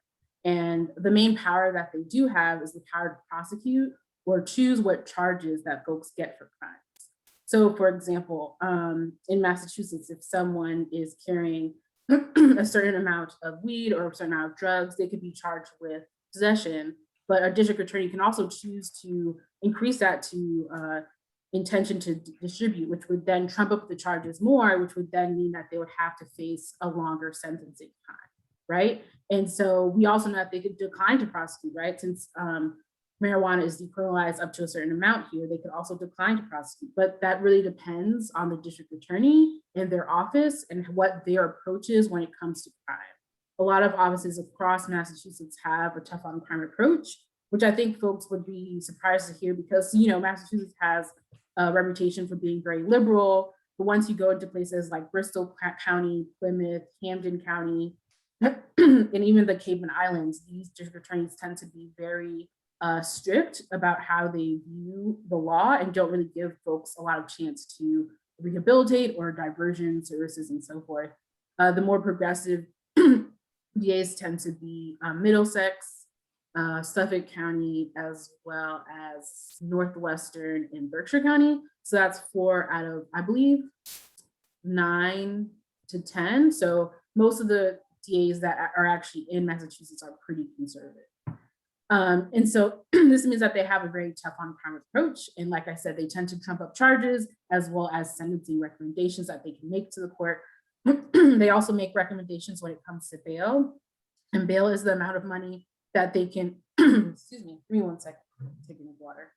And the main power that they do have is the power to prosecute or choose what charges that folks get for crimes. So for example, in Massachusetts, if someone is carrying a certain amount of weed or a certain amount of drugs, they could be charged with possession, but a district attorney can also choose to increase that to intention to distribute, which would then trump up the charges more, which would then mean that they would have to face a longer sentencing time, right? And so we also know that they could decline to prosecute, right? Since marijuana is decriminalized up to a certain amount here, they could also decline to prosecute, but that really depends on the district attorney and their office and what their approach is when it comes to crime. A lot of offices across Massachusetts have a tough on crime approach, which I think folks would be surprised to hear because, you know, Massachusetts has a reputation for being very liberal, but once you go into places like Bristol County, Plymouth, Hampden County, and even the Cayman Islands, these district attorneys tend to be very strict about how they view the law and don't really give folks a lot of chance to rehabilitate or diversion services and so forth. The more progressive DAs tend to be Middlesex, Suffolk County, as well as Northwestern and Berkshire County. So that's 4 out of, I believe, 9 to 10. So most of the DAs that are actually in Massachusetts are pretty conservative. And so this means that they have a very tough on crime approach. And like I said, they tend to trump up charges as well as sentencing recommendations that they can make to the court. They also make recommendations when it comes to bail. And bail is the amount of money that they can, excuse me, give me 1 second, I'm taking a water.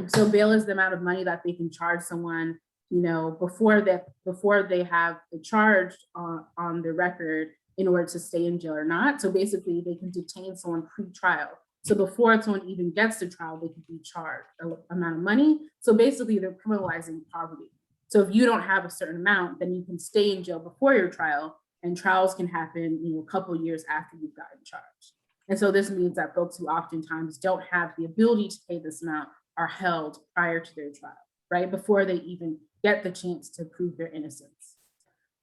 So bail is the amount of money that they can charge someone, you know, before they have the charge on their record in order to stay in jail or not. So basically they can detain someone pre-trial. So before someone even gets to trial, they can be charged an amount of money. So basically they're criminalizing poverty. So if you don't have a certain amount, then you can stay in jail before your trial, and trials can happen, you know, a couple of years after you've gotten charged. And so this means that folks who oftentimes don't have the ability to pay this amount are held prior to their trial, right? Before they even get the chance to prove their innocence.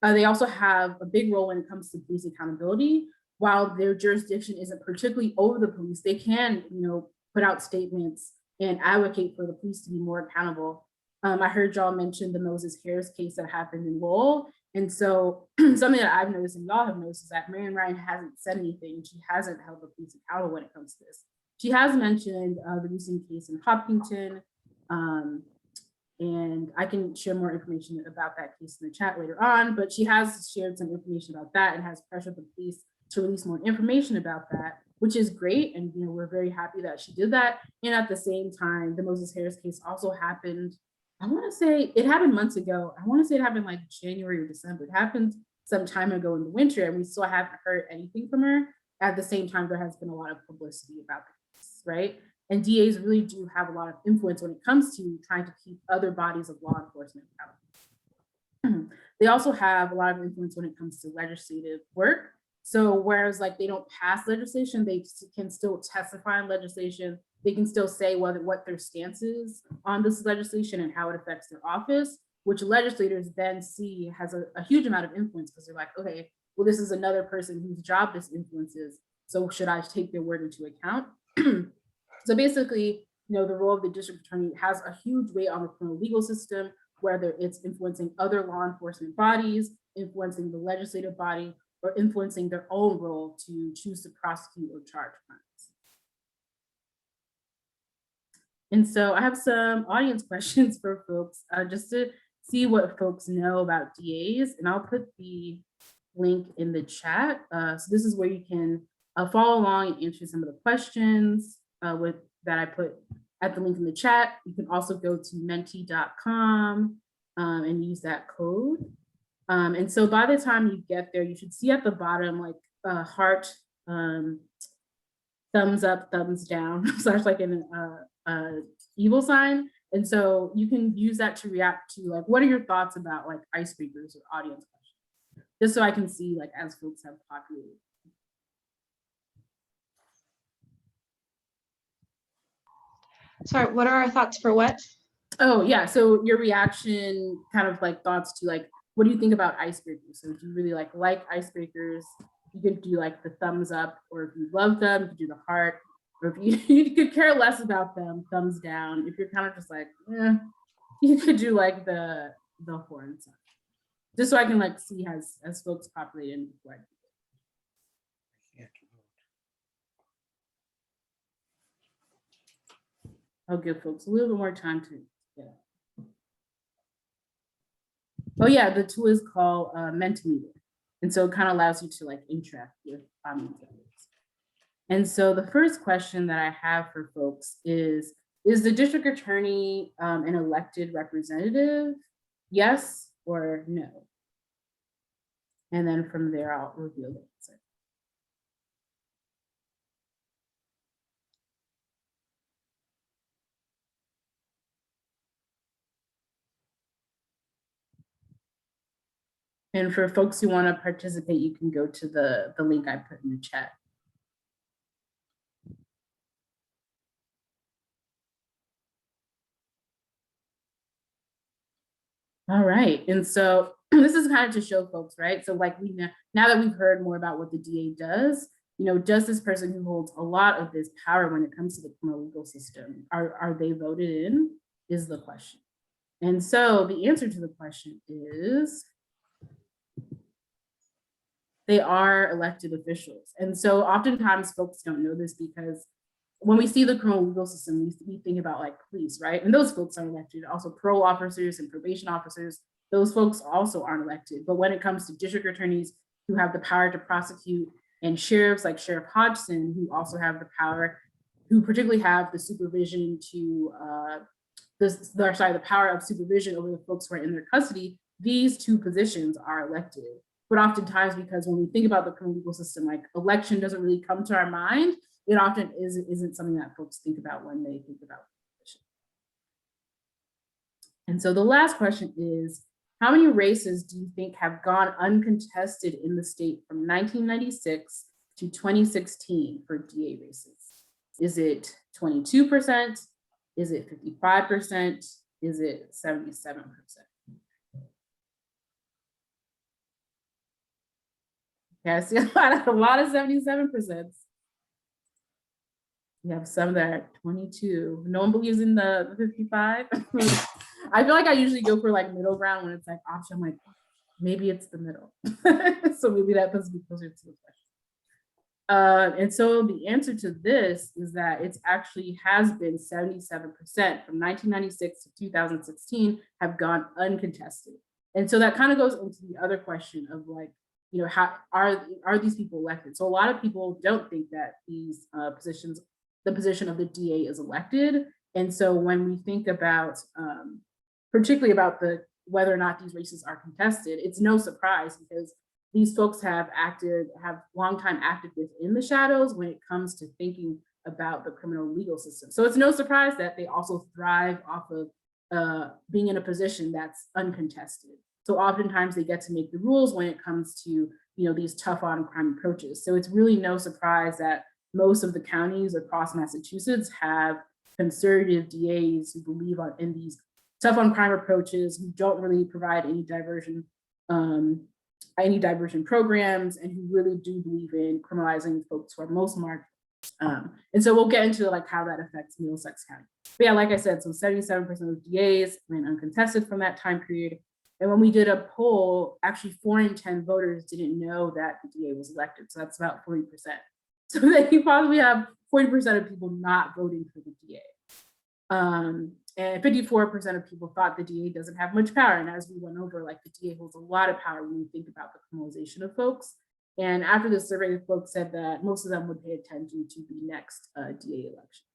They also have a big role when it comes to police accountability. While their jurisdiction isn't particularly over the police, they can, you know, put out statements and advocate for the police to be more accountable. I heard y'all mention the Moses Harris case that happened in Lull. And so something that I've noticed and y'all have noticed is that Marian Ryan hasn't said anything. She hasn't held the police accountable when it comes to this. She has mentioned the recent case in Hopkinton, and I can share more information about that case in the chat later on, but she has shared some information about that and has pressured the police to release more information about that, which is great. And, you know, we're very happy that she did that. And at the same time, the Moses Harris case also happened, I want to say it happened months ago. I want to say it happened like January or December. It happened some time ago in the winter, and we still haven't heard anything from her. At the same time, there has been a lot of publicity about the case, right? And DAs really do have a lot of influence when it comes to trying to keep other bodies of law enforcement accountable. They also have a lot of influence when it comes to legislative work. So whereas like they don't pass legislation, they can still testify on legislation. They can still say what their stance is on this legislation and how it affects their office, which legislators then see has a huge amount of influence because they're like, okay, well, this is another person whose job this influences. So should I take their word into account? So basically, you know, the role of the district attorney has a huge weight on the criminal legal system, whether it's influencing other law enforcement bodies, influencing the legislative body, or influencing their own role to choose to prosecute or charge crimes. And so I have some audience questions for folks, just to see what folks know about DAs, and I'll put the link in the chat. So this is where you can follow along and answer some of the questions that I put at the link in the chat. You can also go to menti.com and use that code. And so by the time you get there, you should see at the bottom like a heart, thumbs up, thumbs down, slash like an evil sign. And so you can use that to react to like, what are your thoughts about like icebreakers or audience questions? Just so I can see like as folks have populated. Sorry, what are our thoughts for what? Oh yeah, so your reaction, kind of like thoughts to like, what do you think about icebreakers? So if you really like icebreakers, you could do like the thumbs up, or if you love them, you could do the heart, or if you could care less about them, thumbs down. If you're kind of just like, you could do like the horn sign. Just so I can like see as folks populate in before I do it. I'll give folks a little bit more time to get up. Oh yeah, the tool is called Mentimeter. And so it kind of allows you to like interact with audience members. And so the first question that I have for folks is the district attorney an elected representative? Yes or no? And then from there, I'll reveal the answer. And for folks who want to participate, you can go to the link I put in the chat. All right, and so this is kind of to show folks, right? So like now that we've heard more about what the DA does, you know, does this person who holds a lot of this power when it comes to the criminal legal system, are they voted in, is the question. And so the answer to the question is, they are elected officials. And so oftentimes folks don't know this because when we see the criminal legal system, we think about like police, right? And those folks are elected. Also parole officers and probation officers, those folks also aren't elected. But when it comes to district attorneys who have the power to prosecute And sheriffs like Sheriff Hodgson, who also have the power, who particularly have the supervision to, the power of supervision over the folks who are in their custody, these two positions are elected. But oftentimes, because when we think about the criminal legal system, like election doesn't really come to our mind, it often isn't something that folks think about when they think about position. And so the last question is, how many races do you think have gone uncontested in the state from 1996 to 2016 for DA races? Is it 22%? Is it 55%? Is it 77%? Yeah, I see a lot of 77%. You have some that are 22. No one believes in the 55. I feel like I usually go for like middle ground when it's like option. I'm like, maybe it's the middle. So maybe that puts me closer to the question. And so the answer to this is that it's actually has been 77% from 1996 to 2016 have gone uncontested. And so that kind of goes into the other question of like, you know, how are these people elected? So a lot of people don't think that these positions, the position of the DA is elected. And so when we think about, particularly about whether or not these races are contested, it's no surprise because these folks have long time acted within the shadows when it comes to thinking about the criminal legal system. So it's no surprise that they also thrive off of being in a position that's uncontested. So oftentimes they get to make the rules when it comes to, you know, these tough on crime approaches. So it's really no surprise that most of the counties across Massachusetts have conservative DAs who believe in these tough on crime approaches, who don't really provide any diversion programs, and who really do believe in criminalizing folks who are most marked. And so we'll get into like how that affects Middlesex County. But yeah, like I said, so 77% of DAs ran uncontested from that time period. And when we did a poll, actually 4 in 10 voters didn't know that the DA was elected. So that's about 40%. So then you probably have 40% of people not voting for the DA. And 54% of people thought the DA doesn't have much power. And as we went over, like the DA holds a lot of power when we think about the criminalization of folks. And after the survey, the folks said that most of them would pay attention to the next DA election.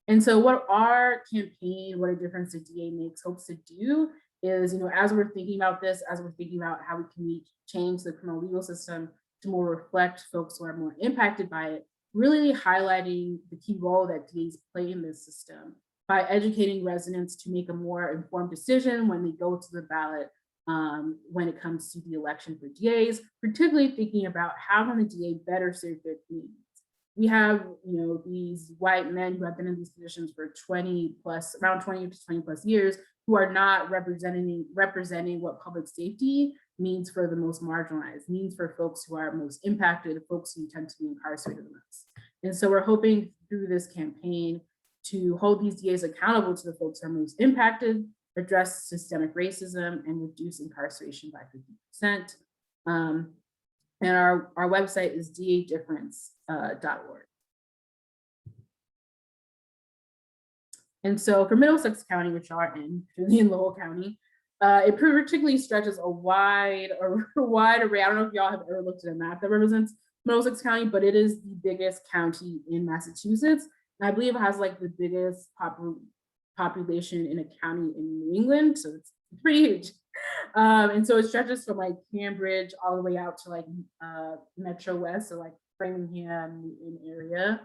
And so what our campaign, What a Difference a DA Makes, hopes to do is, you know, as we're thinking about this, as we're thinking about how we can change the criminal legal system to more reflect folks who are more impacted by it, really highlighting the key role that DAs play in this system by educating residents to make a more informed decision when they go to the ballot when it comes to the election for DAs, particularly thinking about how can the DA better serve their communities. We have, you know, these white men who have been in these positions for around 20 to 20 plus years, who are not representing what public safety means for the most marginalized, means for folks who are most impacted, folks who tend to be incarcerated the most. And so we're hoping through this campaign to hold these DAs accountable to the folks who are most impacted, address systemic racism, and reduce incarceration by 50%. And our website is dadifference.org. And so for Middlesex County, which are in Lowell County, it particularly stretches a wide array. I don't know if y'all have ever looked at a map that represents Middlesex County, but it is the biggest county in Massachusetts. And I believe it has like the biggest population in a county in New England. So it's pretty huge. And so it stretches from like Cambridge all the way out to like Metro West, so like Framingham in area.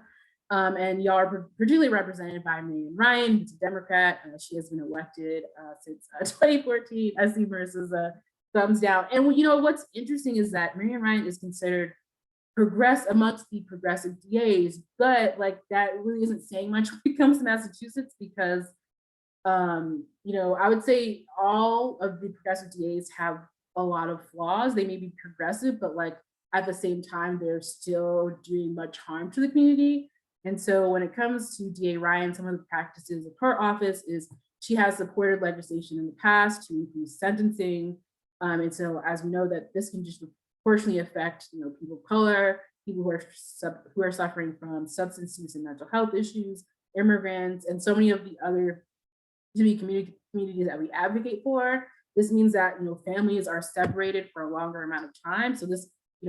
And y'all are particularly represented by Marian Ryan, who's a Democrat. She has been elected since 2014. I see Marissa's thumbs down. And you know what's interesting is that Marian Ryan is considered amongst the progressive DAs, but like that really isn't saying much when it comes to Massachusetts because you know, I would say all of the progressive DAs have a lot of flaws. They may be progressive, but like at the same time, they're still doing much harm to the community. And so when it comes to DA Ryan, some of the practices of her office is she has supported legislation in the past to increase sentencing. And so as we know that this can just proportionally affect, you know, people of color, people who are suffering from substance use and mental health issues, immigrants, and so many of the other communities that we advocate for. This means that, families are separated for a longer amount of time. So this,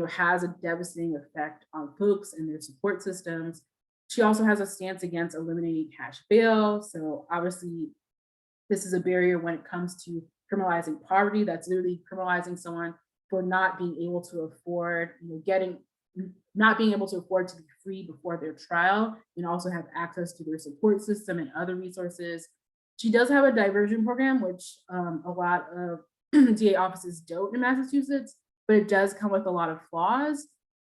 has a devastating effect on folks and their support systems. She also has a stance against eliminating cash bail. So obviously, this is a barrier when it comes to criminalizing poverty. That's literally criminalizing someone for not being able to afford, not being able to afford to be free before their trial and also have access to their support system and other resources. She does have a diversion program, which a lot of DA offices don't in Massachusetts, but it does come with a lot of flaws.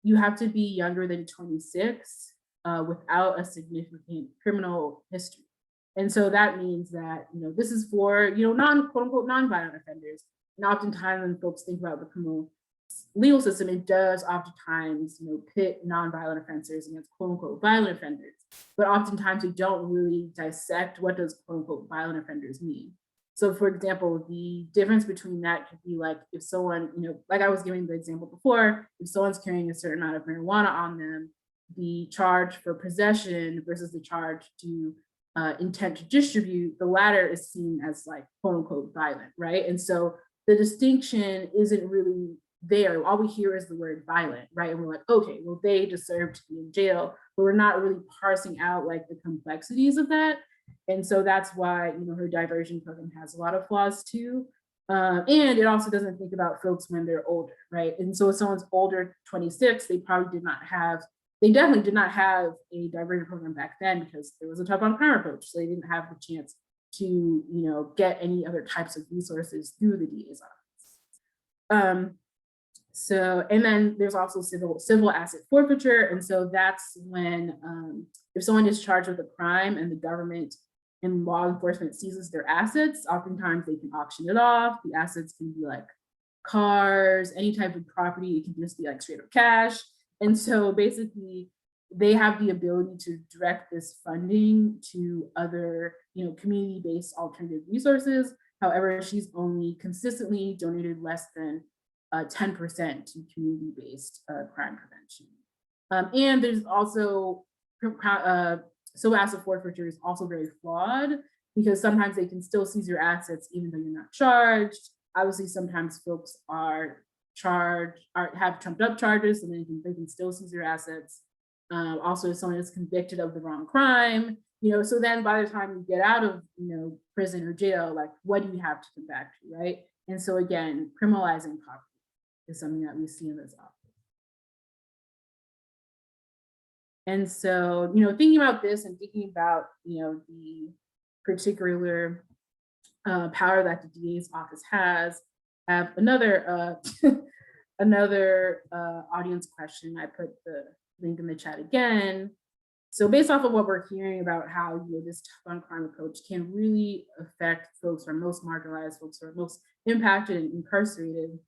You have to be younger than 26 without a significant criminal history. And so that means that, this is for, quote unquote, non-violent offenders. And oftentimes when folks think about the criminal legal system, it does oftentimes, pit non-violent offenders against quote unquote violent offenders. But oftentimes we don't really dissect what does quote unquote violent offenders mean. So for example, the difference between that could be like if someone, like I was giving the example before, if someone's carrying a certain amount of marijuana on them, the charge for possession versus the charge to intent to distribute, the latter is seen as like quote unquote violent, right? And so the distinction isn't really there. All we hear is the word violent, right? And we're like, okay, well, they deserve to be in jail, but we're not really parsing out like the complexities of that. And so that's why, her diversion program has a lot of flaws too. And it also doesn't think about folks when they're older, right? And so if someone's older, 26, they definitely did not have a diversion program back then because there was a tough on crime approach. So they didn't have the chance to, get any other types of resources through the DA's office. So, and then there's also civil asset forfeiture. And so that's when, if someone is charged with a crime and the government and law enforcement seizes their assets, oftentimes they can auction it off. The assets can be like cars, any type of property. It can just be like straight up cash. And so basically they have the ability to direct this funding to other, community-based alternative resources. However, she's only consistently donated less than 10% to community-based crime prevention. And there's also, civil asset forfeiture is also very flawed because sometimes they can still seize your assets even though you're not charged. Obviously, sometimes folks are charged, have trumped up charges, and then they can still seize your assets. Also, if someone is convicted of the wrong crime, so then by the time you get out of, prison or jail, like what do you have to come back to, right? And so again, criminalizing poverty is something that we see in this office. And so, thinking about this and thinking about, the particular power that the DA's office has, I have another another audience question. I put the link in the chat again. So based off of what we're hearing about how this tough on crime approach can really affect folks who are most marginalized, folks who are most impacted and incarcerated,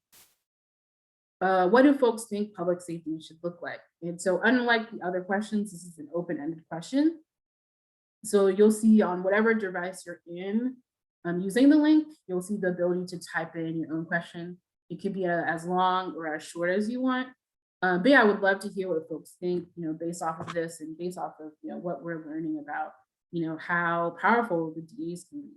what do folks think public safety should look like? And so unlike the other questions, this is an open-ended question. So you'll see on whatever device you're in, using the link, you'll see the ability to type in your own question. It can be as long or as short as you want. But yeah, I would love to hear what folks think, based off of this and based off of, what we're learning about, how powerful the DAs can be.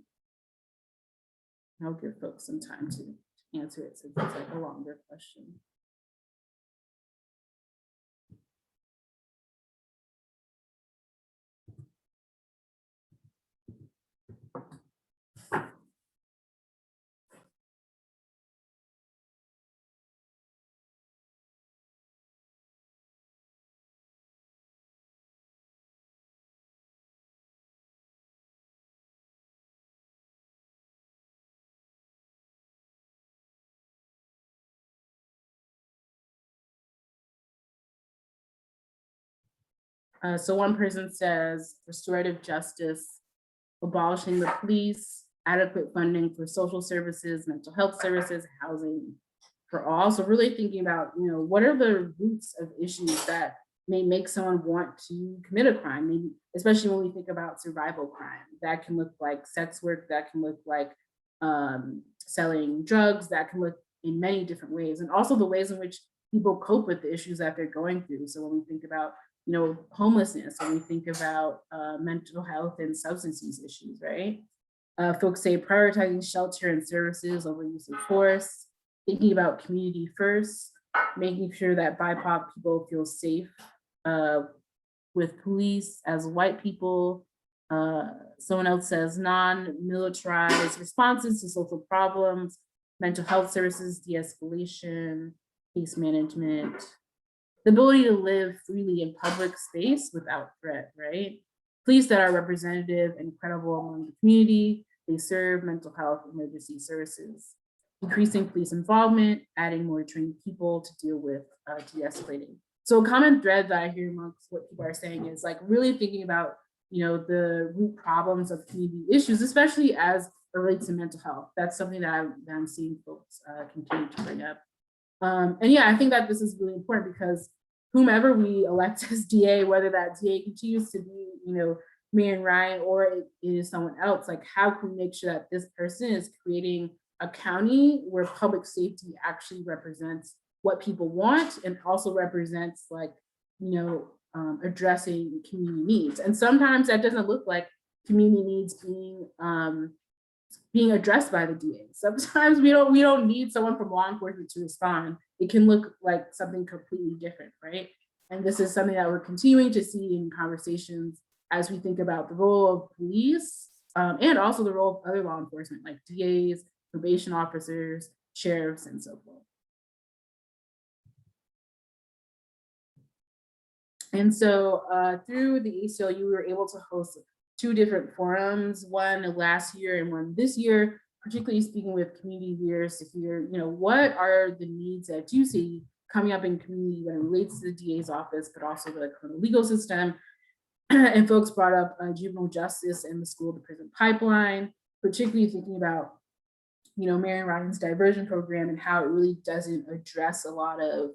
I'll give folks some time to answer it since it's like a longer question. So one person says restorative justice, abolishing the police, adequate funding for social services, mental health services, housing for all. So really thinking about, what are the roots of issues that may make someone want to commit a crime, maybe, especially when we think about survival crime. That can look like sex work, that can look like selling drugs, that can look in many different ways. And also the ways in which people cope with the issues that they're going through. So when we think about homelessness, when we think about mental health and substance use issues, right? Folks say prioritizing shelter and services over use of force, thinking about community first, making sure that BIPOC people feel safe with police as white people. Someone else says non-militarized responses to social problems, mental health services, de-escalation, case management, the ability to live freely in public space without threat, right? Police that are representative and credible among the community, they serve mental health emergency services, increasing police involvement, adding more trained people to deal with de-escalating. So a common thread that I hear amongst what people are saying is like really thinking about, you know, the root problems of community issues, especially as it relates to mental health. That's something that I'm seeing folks continue to bring up. And yeah, I think that this is really important because whomever we elect as DA, whether that DA continues to be, you know, Marion Ryan or it is someone else, like how can we make sure that this person is creating a county where public safety actually represents what people want and also represents like, you know, addressing community needs. And sometimes that doesn't look like community needs being addressed by the DA. Sometimes we don't need someone from law enforcement to respond. It can look like something completely different, right? And this is something that we're continuing to see in conversations as we think about the role of police and also the role of other law enforcement like DAs, probation officers, sheriffs, and so forth. And so through the ACLU, we were able to host 2 different forums, one last year and one this year, particularly speaking with community leaders to hear, you know, what are the needs that you see coming up in community when it relates to the DA's office, but also the criminal legal system. And folks brought up juvenile justice and the school to prison pipeline, particularly thinking about, you know, Marion Ryan's diversion program and how it really doesn't address a lot of,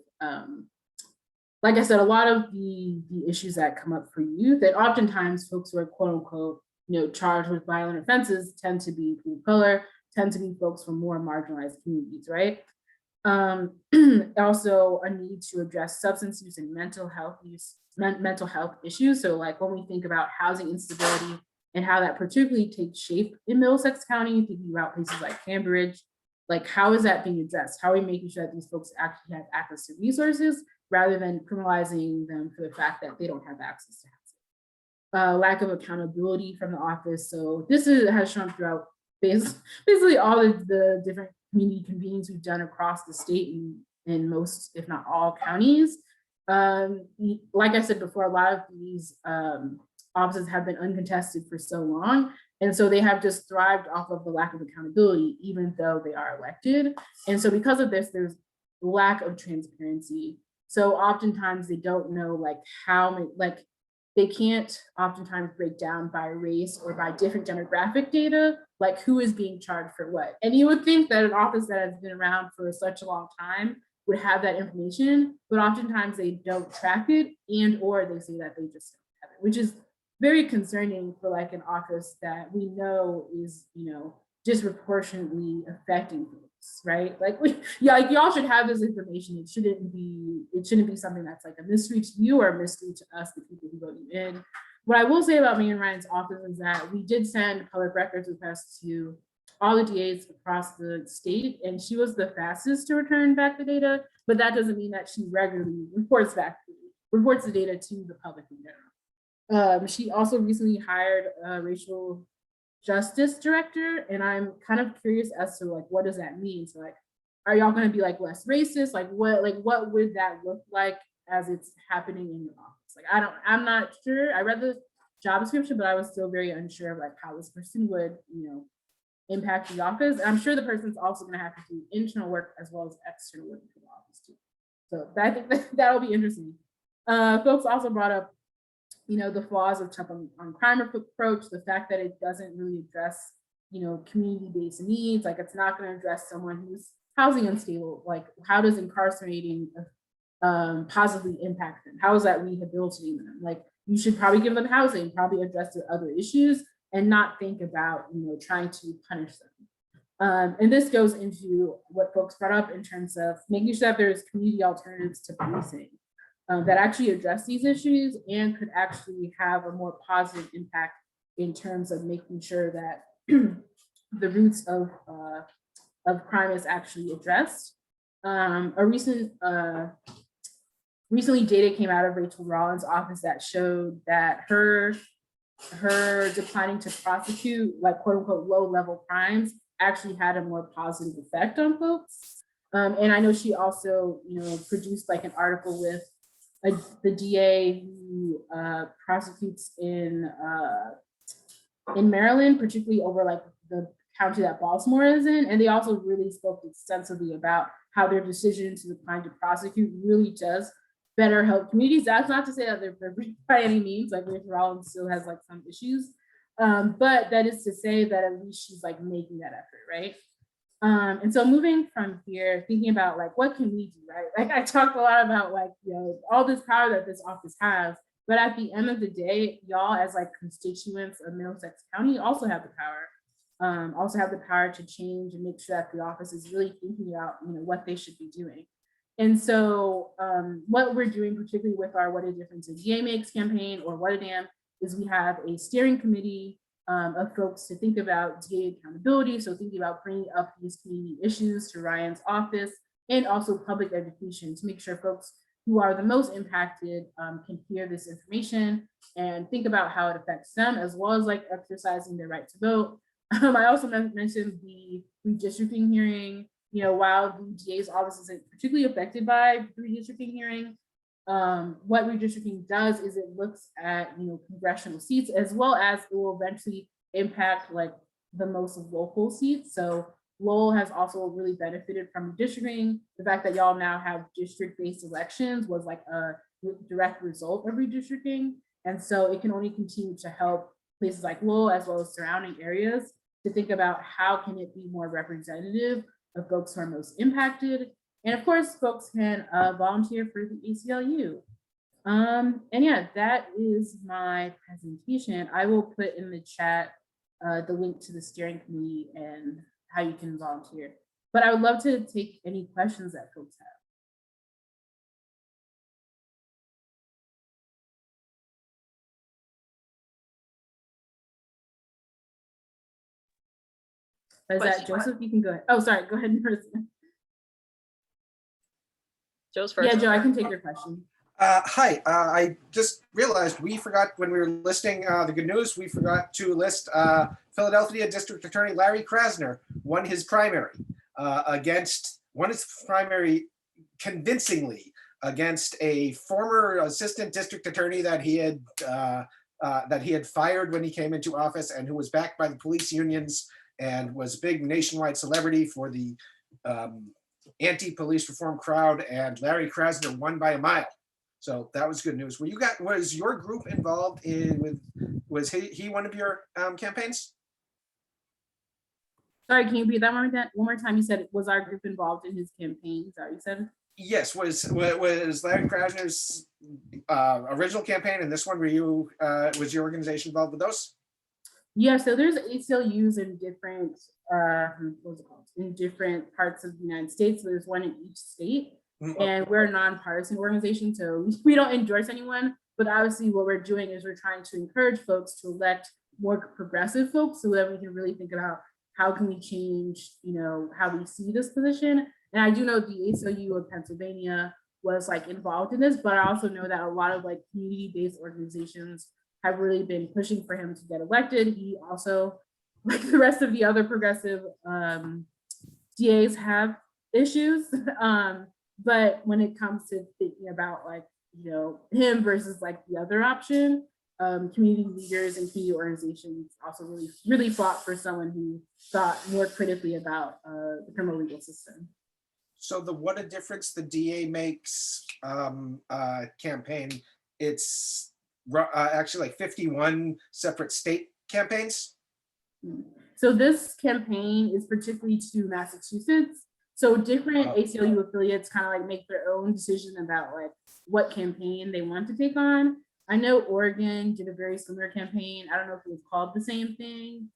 like I said, a lot of the issues that come up for youth, that oftentimes folks who are quote unquote, you know, charged with violent offenses tend to be people of color, tend to be folks from more marginalized communities, right? Also a need to address substance use and mental health issues. So like when we think about housing instability and how that particularly takes shape in Middlesex County, thinking about places like Cambridge, like how is that being addressed? How are we making sure that these folks actually have access to resources rather than criminalizing them for the fact that they don't have access to housing? Lack of accountability from the office. So this has shown throughout basically all the different community convenings we've done across the state in most, if not all counties. Like I said before, a lot of these offices have been uncontested for so long. And so they have just thrived off of the lack of accountability, even though they are elected. And so because of this, there's lack of transparency. So oftentimes they don't know like how many, like they can't oftentimes break down by race or by different demographic data, like who is being charged for what. And you would think that an office that has been around for such a long time would have that information, but oftentimes they don't track it and or they say that they just don't have it, which is very concerning for like an office that we know is, you know, disproportionately affecting folks, right? Like, like y'all should have this information. It shouldn't be something that's like a mystery to you or a mystery to us, the people who vote you in. What I will say about Marion Ryan's office is that we did send public records requests to all the DAs across the state, and she was the fastest to return back the data, but that doesn't mean that she regularly reports the data to the public in general. She also recently hired a racial justice director, and I'm kind of curious as to like, what does that mean? So like, are y'all gonna be like less racist? Like what would that look like as it's happening in your office? Like, I'm not sure. I read the job description, but I was still very unsure of like how this person would, you know, impact the office. And I'm sure the person's also gonna have to do internal work as well as external work for the office too. So I think that'll be interesting. Folks also brought up, you know, the flaws of tough on crime approach, the fact that it doesn't really address, you know, community-based needs. Like it's not going to address someone who's housing unstable. Like how does incarcerating positively impact them? How is that rehabilitating them? Like you should probably give them housing, probably address their other issues and not think about, you know, trying to punish them. And this goes into what folks brought up in terms of making sure that there's community alternatives to policing that actually address these issues and could actually have a more positive impact in terms of making sure that the roots of crime is actually addressed. Recently data came out of Rachel Rollins' office that showed that her declining to prosecute like quote unquote low level crimes actually had a more positive effect on folks. And I know she also, produced like an article with the DA who prosecutes in Maryland, particularly over like the county that Baltimore is in. And they also really spoke extensively about how their decision to decline to prosecute really does better help communities. That's not to say that they're perfect by any means, like Rachel Rollins still has like some issues. But that is to say that at least she's like making that effort, right? And so moving from here, thinking about like, what can we do, right? Like I talked a lot about like, all this power that this office has, but at the end of the day, y'all as like constituents of Middlesex County also have the power to change and make sure that the office is really thinking about, what they should be doing. And so what we're doing, particularly with our What a Difference a DA Makes campaign, or What a Damn, is we have a steering committee of folks to think about DA accountability. So thinking about bringing up these community issues to Ryan's office, and also public education to make sure folks who are the most impacted can hear this information and think about how it affects them, as well as like exercising their right to vote. I also mentioned the redistricting hearing. While the DA's office isn't particularly affected by the redistricting hearing, what redistricting does is it looks at congressional seats, as well as it will eventually impact like the most local seats. So Lowell has also really benefited from redistricting. The fact that y'all now have district-based elections was like a direct result of redistricting, and so it can only continue to help places like Lowell as well as surrounding areas to think about how can it be more representative of folks who are most impacted. And of course, folks can volunteer for the ACLU. And yeah, that is my presentation. I will put in the chat the link to the steering committee and how you can volunteer. But I would love to take any questions that folks have. Is that Joseph? You can go ahead. Oh, sorry, go ahead. Joe's first. Yeah, Joe, I can take your question. Hi, I just realized we forgot when we were listing the good news, we forgot to list Philadelphia District Attorney Larry Krasner won his primary convincingly against a former assistant district attorney that he had fired when he came into office, and who was backed by the police unions and was a big nationwide celebrity for the anti-police reform crowd. And Larry Krasner won by a mile. So that was good news. Was your group involved was he one of your campaigns? Sorry, can you repeat that one more time? You said, was our group involved in his campaign? Is that what you said? Yes, was Larry Krasner's original campaign and this one, was your organization involved with those? Yeah, so there's ACLUs in different, in different parts of the United States. There's one in each state. And we're a nonpartisan organization, so we don't endorse anyone, but obviously what we're doing is we're trying to encourage folks to elect more progressive folks so that we can really think about how can we change, how we see this position. And I do know the ACLU of Pennsylvania was like involved in this, but I also know that a lot of like community-based organizations have really been pushing for him to get elected. He also, like the rest of the other progressive DAs, have issues. But when it comes to thinking about like, him versus like the other option, community leaders and community organizations also really fought for someone who thought more critically about the criminal legal system. So the What a Difference the DA Makes campaign, it's actually like 51 separate state campaigns? So this campaign is particularly to Massachusetts. So different ACLU affiliates kind of like make their own decision about like what campaign they want to take on. I know Oregon did a very similar campaign. I don't know if it was called the same thing.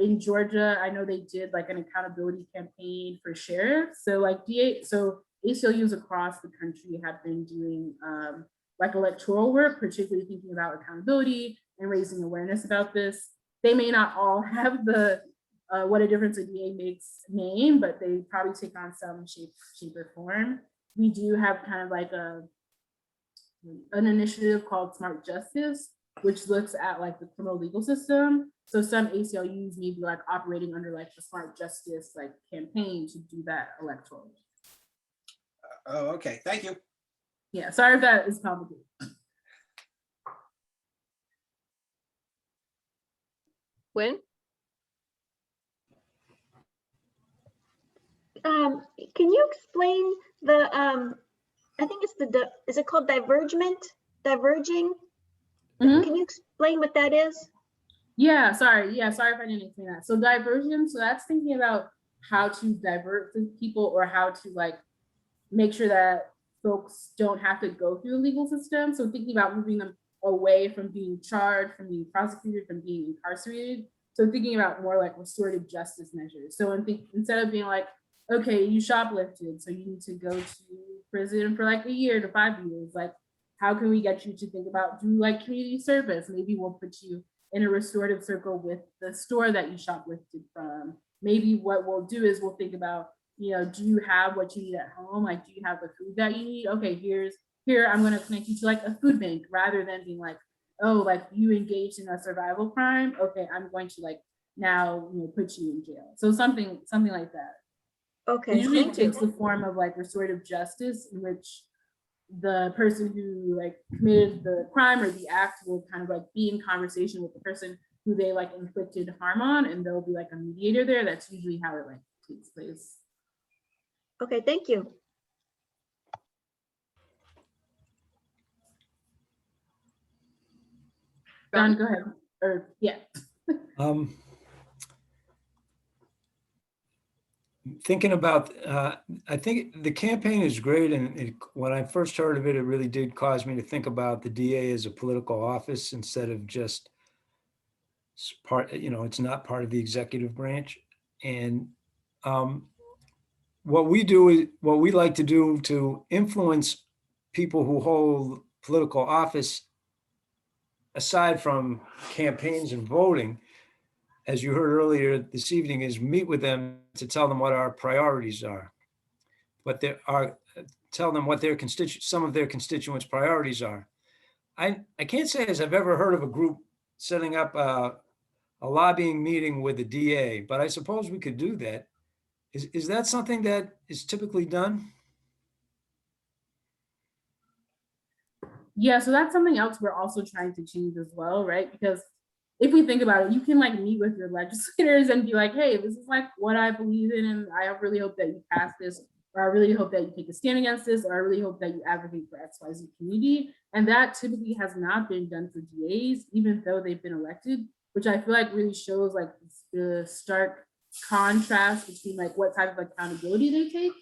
In Georgia, I know they did like an accountability campaign for sheriffs. So like ACLUs across the country have been doing like electoral work, particularly thinking about accountability and raising awareness about this. They may not all have the what a difference a DA makes name, but they probably take on some shape or form. We do have kind of like an initiative called Smart Justice, which looks at like the criminal legal system. So some ACLUs may be like operating under like the Smart Justice like campaign to do that electorally. Oh, okay. Thank you. Yeah, sorry if that is complicated. Wynn? Can you explain the, I think it's is it called diverging? Mhm. Can you explain what that is? Yeah, sorry if I didn't explain that. So diversion, so that's thinking about how to divert the people or how to like make sure that folks don't have to go through the legal system. So thinking about moving them away from being charged, from being prosecuted, from being incarcerated. So thinking about more like restorative justice measures. So instead of being like, okay, you shoplifted, so you need to go to prison for like a year to 5 years. Like, how can we get you to think about do like community service? Maybe we'll put you in a restorative circle with the store that you shoplifted from. Maybe what we'll do is we'll think about, you know, do you have what you need at home? Like, do you have the food that you need? Okay, here, I'm gonna connect you to like a food bank, rather than being like, oh, like you engaged in a survival crime. Okay, I'm going to like now, you know, put you in jail. So something like that. Okay. It usually thank you. takes the form of like restorative justice, in which the person who like committed the crime or the act will kind of like be in conversation with the person who they like inflicted harm on, and there'll be like a mediator there. That's usually how it like takes place. Okay, thank you. John, go ahead. Or yeah. Thinking about, I think the campaign is great, and when I first heard of it, it really did cause me to think about the DA as a political office instead of just part, you know, it's not part of the executive branch. And what we like to do to influence people who hold political office, aside from campaigns and voting, as you heard earlier this evening, is meet with them to tell them what our priorities are. Tell them what some of their constituents' priorities are. I can't say as I've ever heard of a group setting up a lobbying meeting with the DA, but I suppose we could do that. Is that something that is typically done? Yeah, so that's something else we're also trying to change as well, right? Because if we think about it, you can like meet with your legislators and be like, hey, this is like what I believe in, and I really hope that you pass this, or I really hope that you take a stand against this, or I really hope that you advocate for XYZ community. And that typically has not been done for DAs, even though they've been elected, which I feel like really shows like the stark contrast between like what type of accountability they take.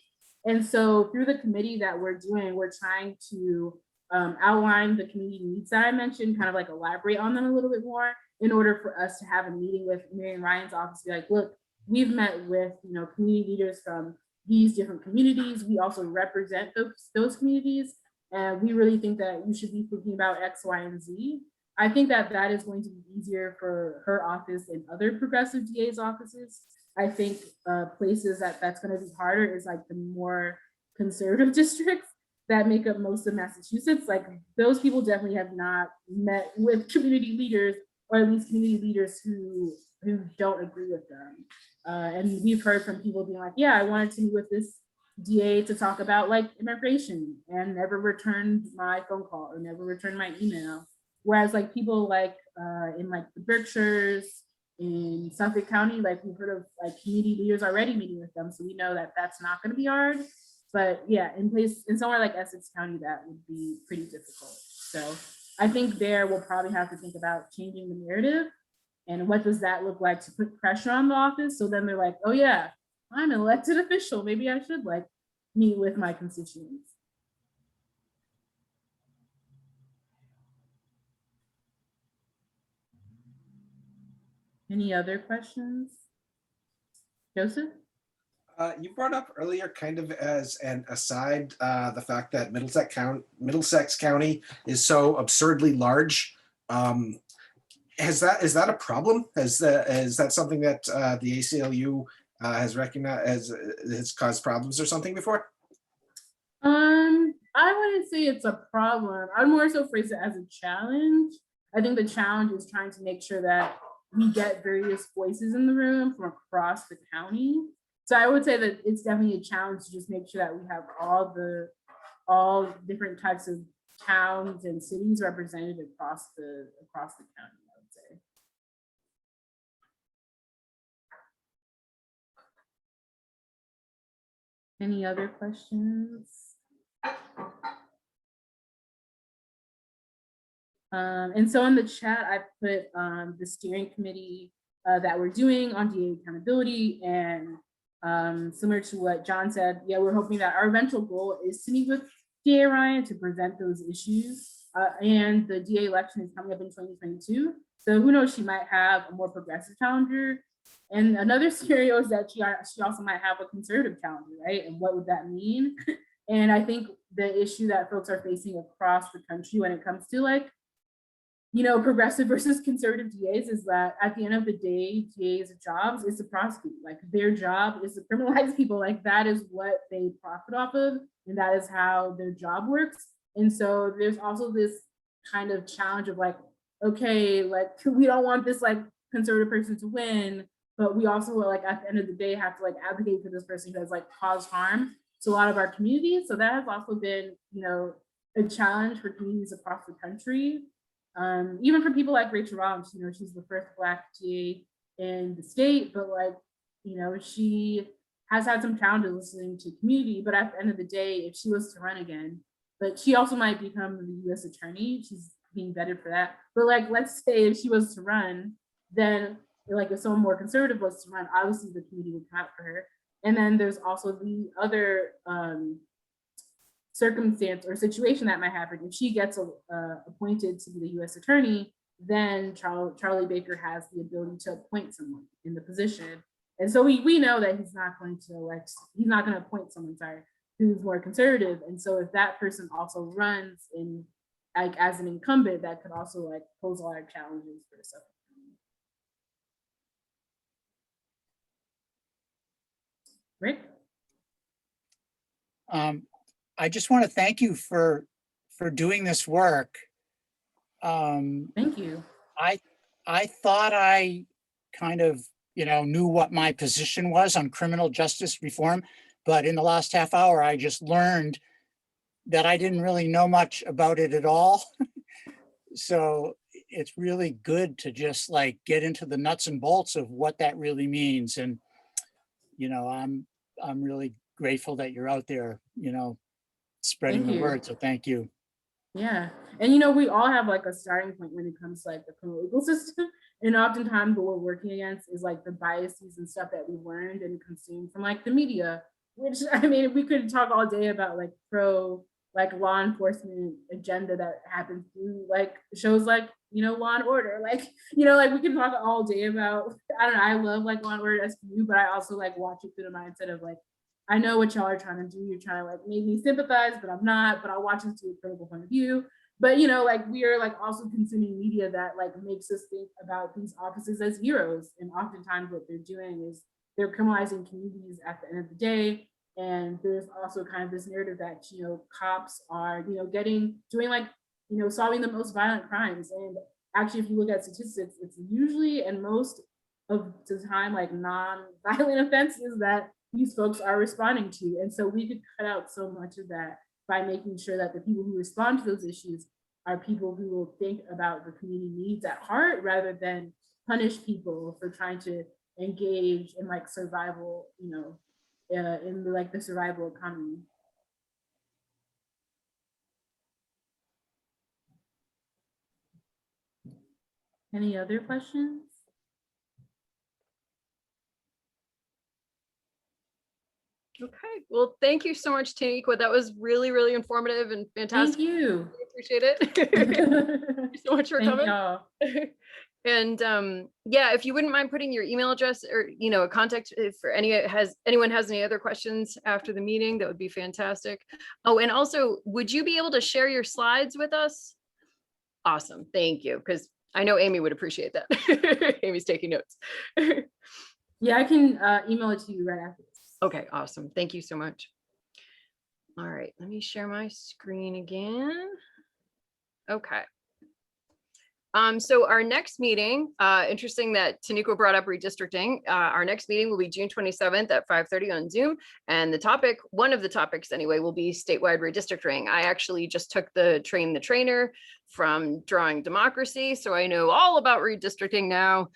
And so through the committee that we're doing, we're trying to outline the community needs that I mentioned, kind of like elaborate on them a little bit more, in order for us to have a meeting with Marian Ryan's office, be like, look, we've met with, you know, community leaders from these different communities. We also represent those communities. And we really think that you should be thinking about X, Y, and Z. I think that that is going to be easier for her office and other progressive DA's offices. I think places that's going to be harder is like the more conservative districts that make up most of Massachusetts. Like those people definitely have not met with community leaders, or at least community leaders who don't agree with them. And we've heard from people being like, yeah, I wanted to meet with this DA to talk about like immigration, and never returned my phone call or never returned my email. Whereas like people like in like the Berkshires, in Suffolk County, like we've heard of like community leaders already meeting with them. So we know that that's not going to be hard. But yeah, in somewhere like Essex County, that would be pretty difficult. So I think there we'll probably have to think about changing the narrative, and what does that look like to put pressure on the office. So then they're like, oh yeah, I'm an elected official. Maybe I should like meet with my constituents. Any other questions? Joseph? You brought up earlier, kind of as an aside, the fact that Middlesex County is so absurdly large. is that a problem? Is that something that the ACLU has recognized has caused problems or something before? I wouldn't say it's a problem. I'd more so phrase it as a challenge. I think the challenge is trying to make sure that we get various voices in the room from across the county. So I would say that it's definitely a challenge to just make sure that we have all different types of towns and cities represented across the county, I would say. Any other questions? And so in the chat, I put the steering committee that we're doing on DA accountability, and similar to what John said, yeah, we're hoping that our eventual goal is to meet with DA Ryan to present those issues. And the DA election is coming up in 2022. So who knows, she might have a more progressive challenger. And another scenario is that she also might have a conservative challenger, right? And what would that mean? And I think the issue that folks are facing across the country when it comes to like, you know, progressive versus conservative DAs is that at the end of the day, DAs' jobs is to prosecute. Like their job is to criminalize people. Like that is what they profit off of, and that is how their job works. And so there's also this kind of challenge of like, okay, like we don't want this like conservative person to win, but we also like at the end of the day have to like advocate for this person who has like caused harm to a lot of our communities. So that has also been, you know, a challenge for communities across the country. Even for people like Rachel Rollins, you know, she's the first Black DA in the state, but like, you know, she has had some challenges listening to community, but at the end of the day, if she was to run again, but she also might become the US attorney, she's being vetted for that. But like, let's say if she was to run, then like if someone more conservative was to run, obviously the community would come out for her. And then there's also the other circumstance or situation that might happen. If she gets appointed to be the US attorney, then Charlie Baker has the ability to appoint someone in the position. And so we know that he's not going to appoint someone, who's more conservative. And so if that person also runs in like as an incumbent, that could also like pose a lot of challenges for the Rick? I just want to thank you for doing this work. Thank you. I thought I kind of, you know, knew what my position was on criminal justice reform, but in the last half hour, I just learned that I didn't really know much about it at all. So it's really good to just like get into the nuts and bolts of what that really means. And, you know, I'm really grateful that you're out there, you know, spreading the word. So thank you. Yeah. And, you know, we all have like a starting point when it comes to like the criminal legal system. And oftentimes what we're working against is like the biases and stuff that we learned and consumed from like the media, which I mean, we could talk all day about like like law enforcement agenda that happens through like shows like, you know, Law and Order, like, you know, like we can talk all day about, I don't know, I love like Law and Order SVU, but I also like watch it through the mindset of like, I know what y'all are trying to do. You're trying to like make me sympathize, but I'm not, but I'll watch it through a critical point of view. But, you know, like we are like also consuming media that like makes us think about these officers as heroes. And oftentimes what they're doing is they're criminalizing communities at the end of the day. And there's also kind of this narrative that, you know, cops are, you know, doing like, you know, solving the most violent crimes. And actually, if you look at statistics, it's usually and most of the time like non-violent offenses that these folks are responding to. And so we could cut out so much of that by making sure that the people who respond to those issues are people who will think about the community needs at heart rather than punish people for trying to engage in like survival, you know, in like the survival economy. Any other questions? Okay, well, thank you so much, Tanekwah. That was really, really informative and fantastic. Thank you. I appreciate it. Thank you so much for coming. And yeah, if you wouldn't mind putting your email address or, you know, a contact if anyone has any other questions after the meeting, that would be fantastic. Oh, and also, would you be able to share your slides with us? Awesome, thank you. Because I know Amy would appreciate that. Amy's taking notes. Yeah, I can email it to you right after this. Okay, awesome. Thank you so much. All right, let me share my screen again. Okay. So our next meeting, interesting that Tanekwah brought up redistricting. Our next meeting will be June 27th at 5:30 on Zoom. And the topic, one of the topics anyway, will be statewide redistricting. I actually just took the train the trainer from Drawing Democracy. So I know all about redistricting now.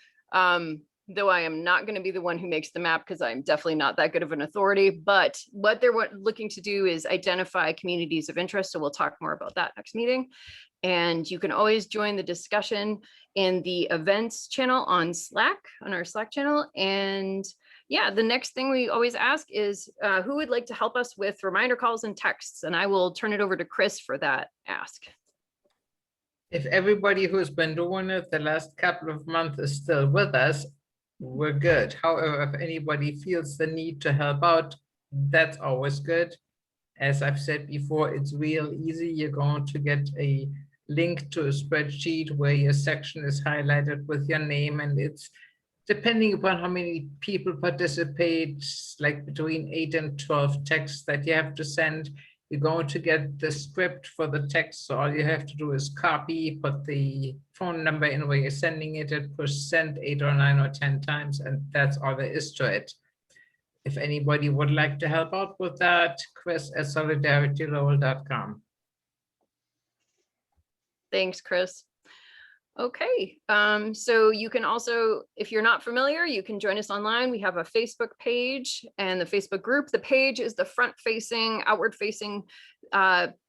Though I am not going to be the one who makes the map because I'm definitely not that good of an authority. But what they're looking to do is identify communities of interest. So we'll talk more about that next meeting. And you can always join the discussion in the events channel on Slack, on our Slack channel. And yeah, the next thing we always ask is who would like to help us with reminder calls and texts? And I will turn it over to Chris for that ask. If everybody who's been doing it the last couple of months is still with us, we're good. However, if anybody feels the need to help out, that's always good. As I've said before, it's real easy. You're going to get a link to a spreadsheet where your section is highlighted with your name, and it's depending upon how many people participate, like between 8 and 12 texts that you have to send. You're going to get the script for the text, so all you have to do is copy, put the phone number in where you're sending it, and push send 8 or 9 or 10 times, and that's all there is to it. If anybody would like to help out with that, chris@solidaritylowell.com. Thanks, Chris. Okay, so you can also, if you're not familiar, you can join us online. We have a Facebook page and the Facebook group. The page is the front-facing, outward-facing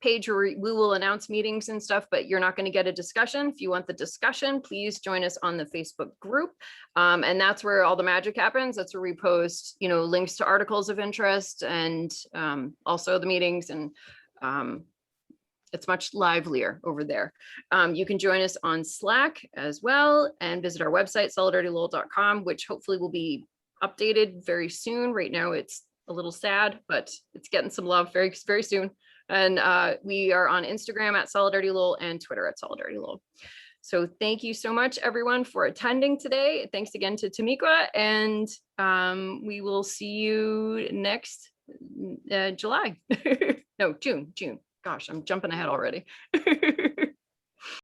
page where we will announce meetings and stuff, but you're not going to get a discussion. If you want the discussion, please join us on the Facebook group. And that's where all the magic happens. That's where we post, you know, links to articles of interest and also the meetings, and it's much livelier over there. You can join us on Slack as well and visit our website, solidaritylowell.com, which hopefully will be updated very soon. Right now it's a little sad, but it's getting some love very, very soon. And we are on Instagram at Solidarity Lowell and Twitter at Solidarity Lowell. So thank you so much, everyone, for attending today. Thanks again to Tanekwah, and we will see you next July. No, June. Gosh, I'm jumping ahead already.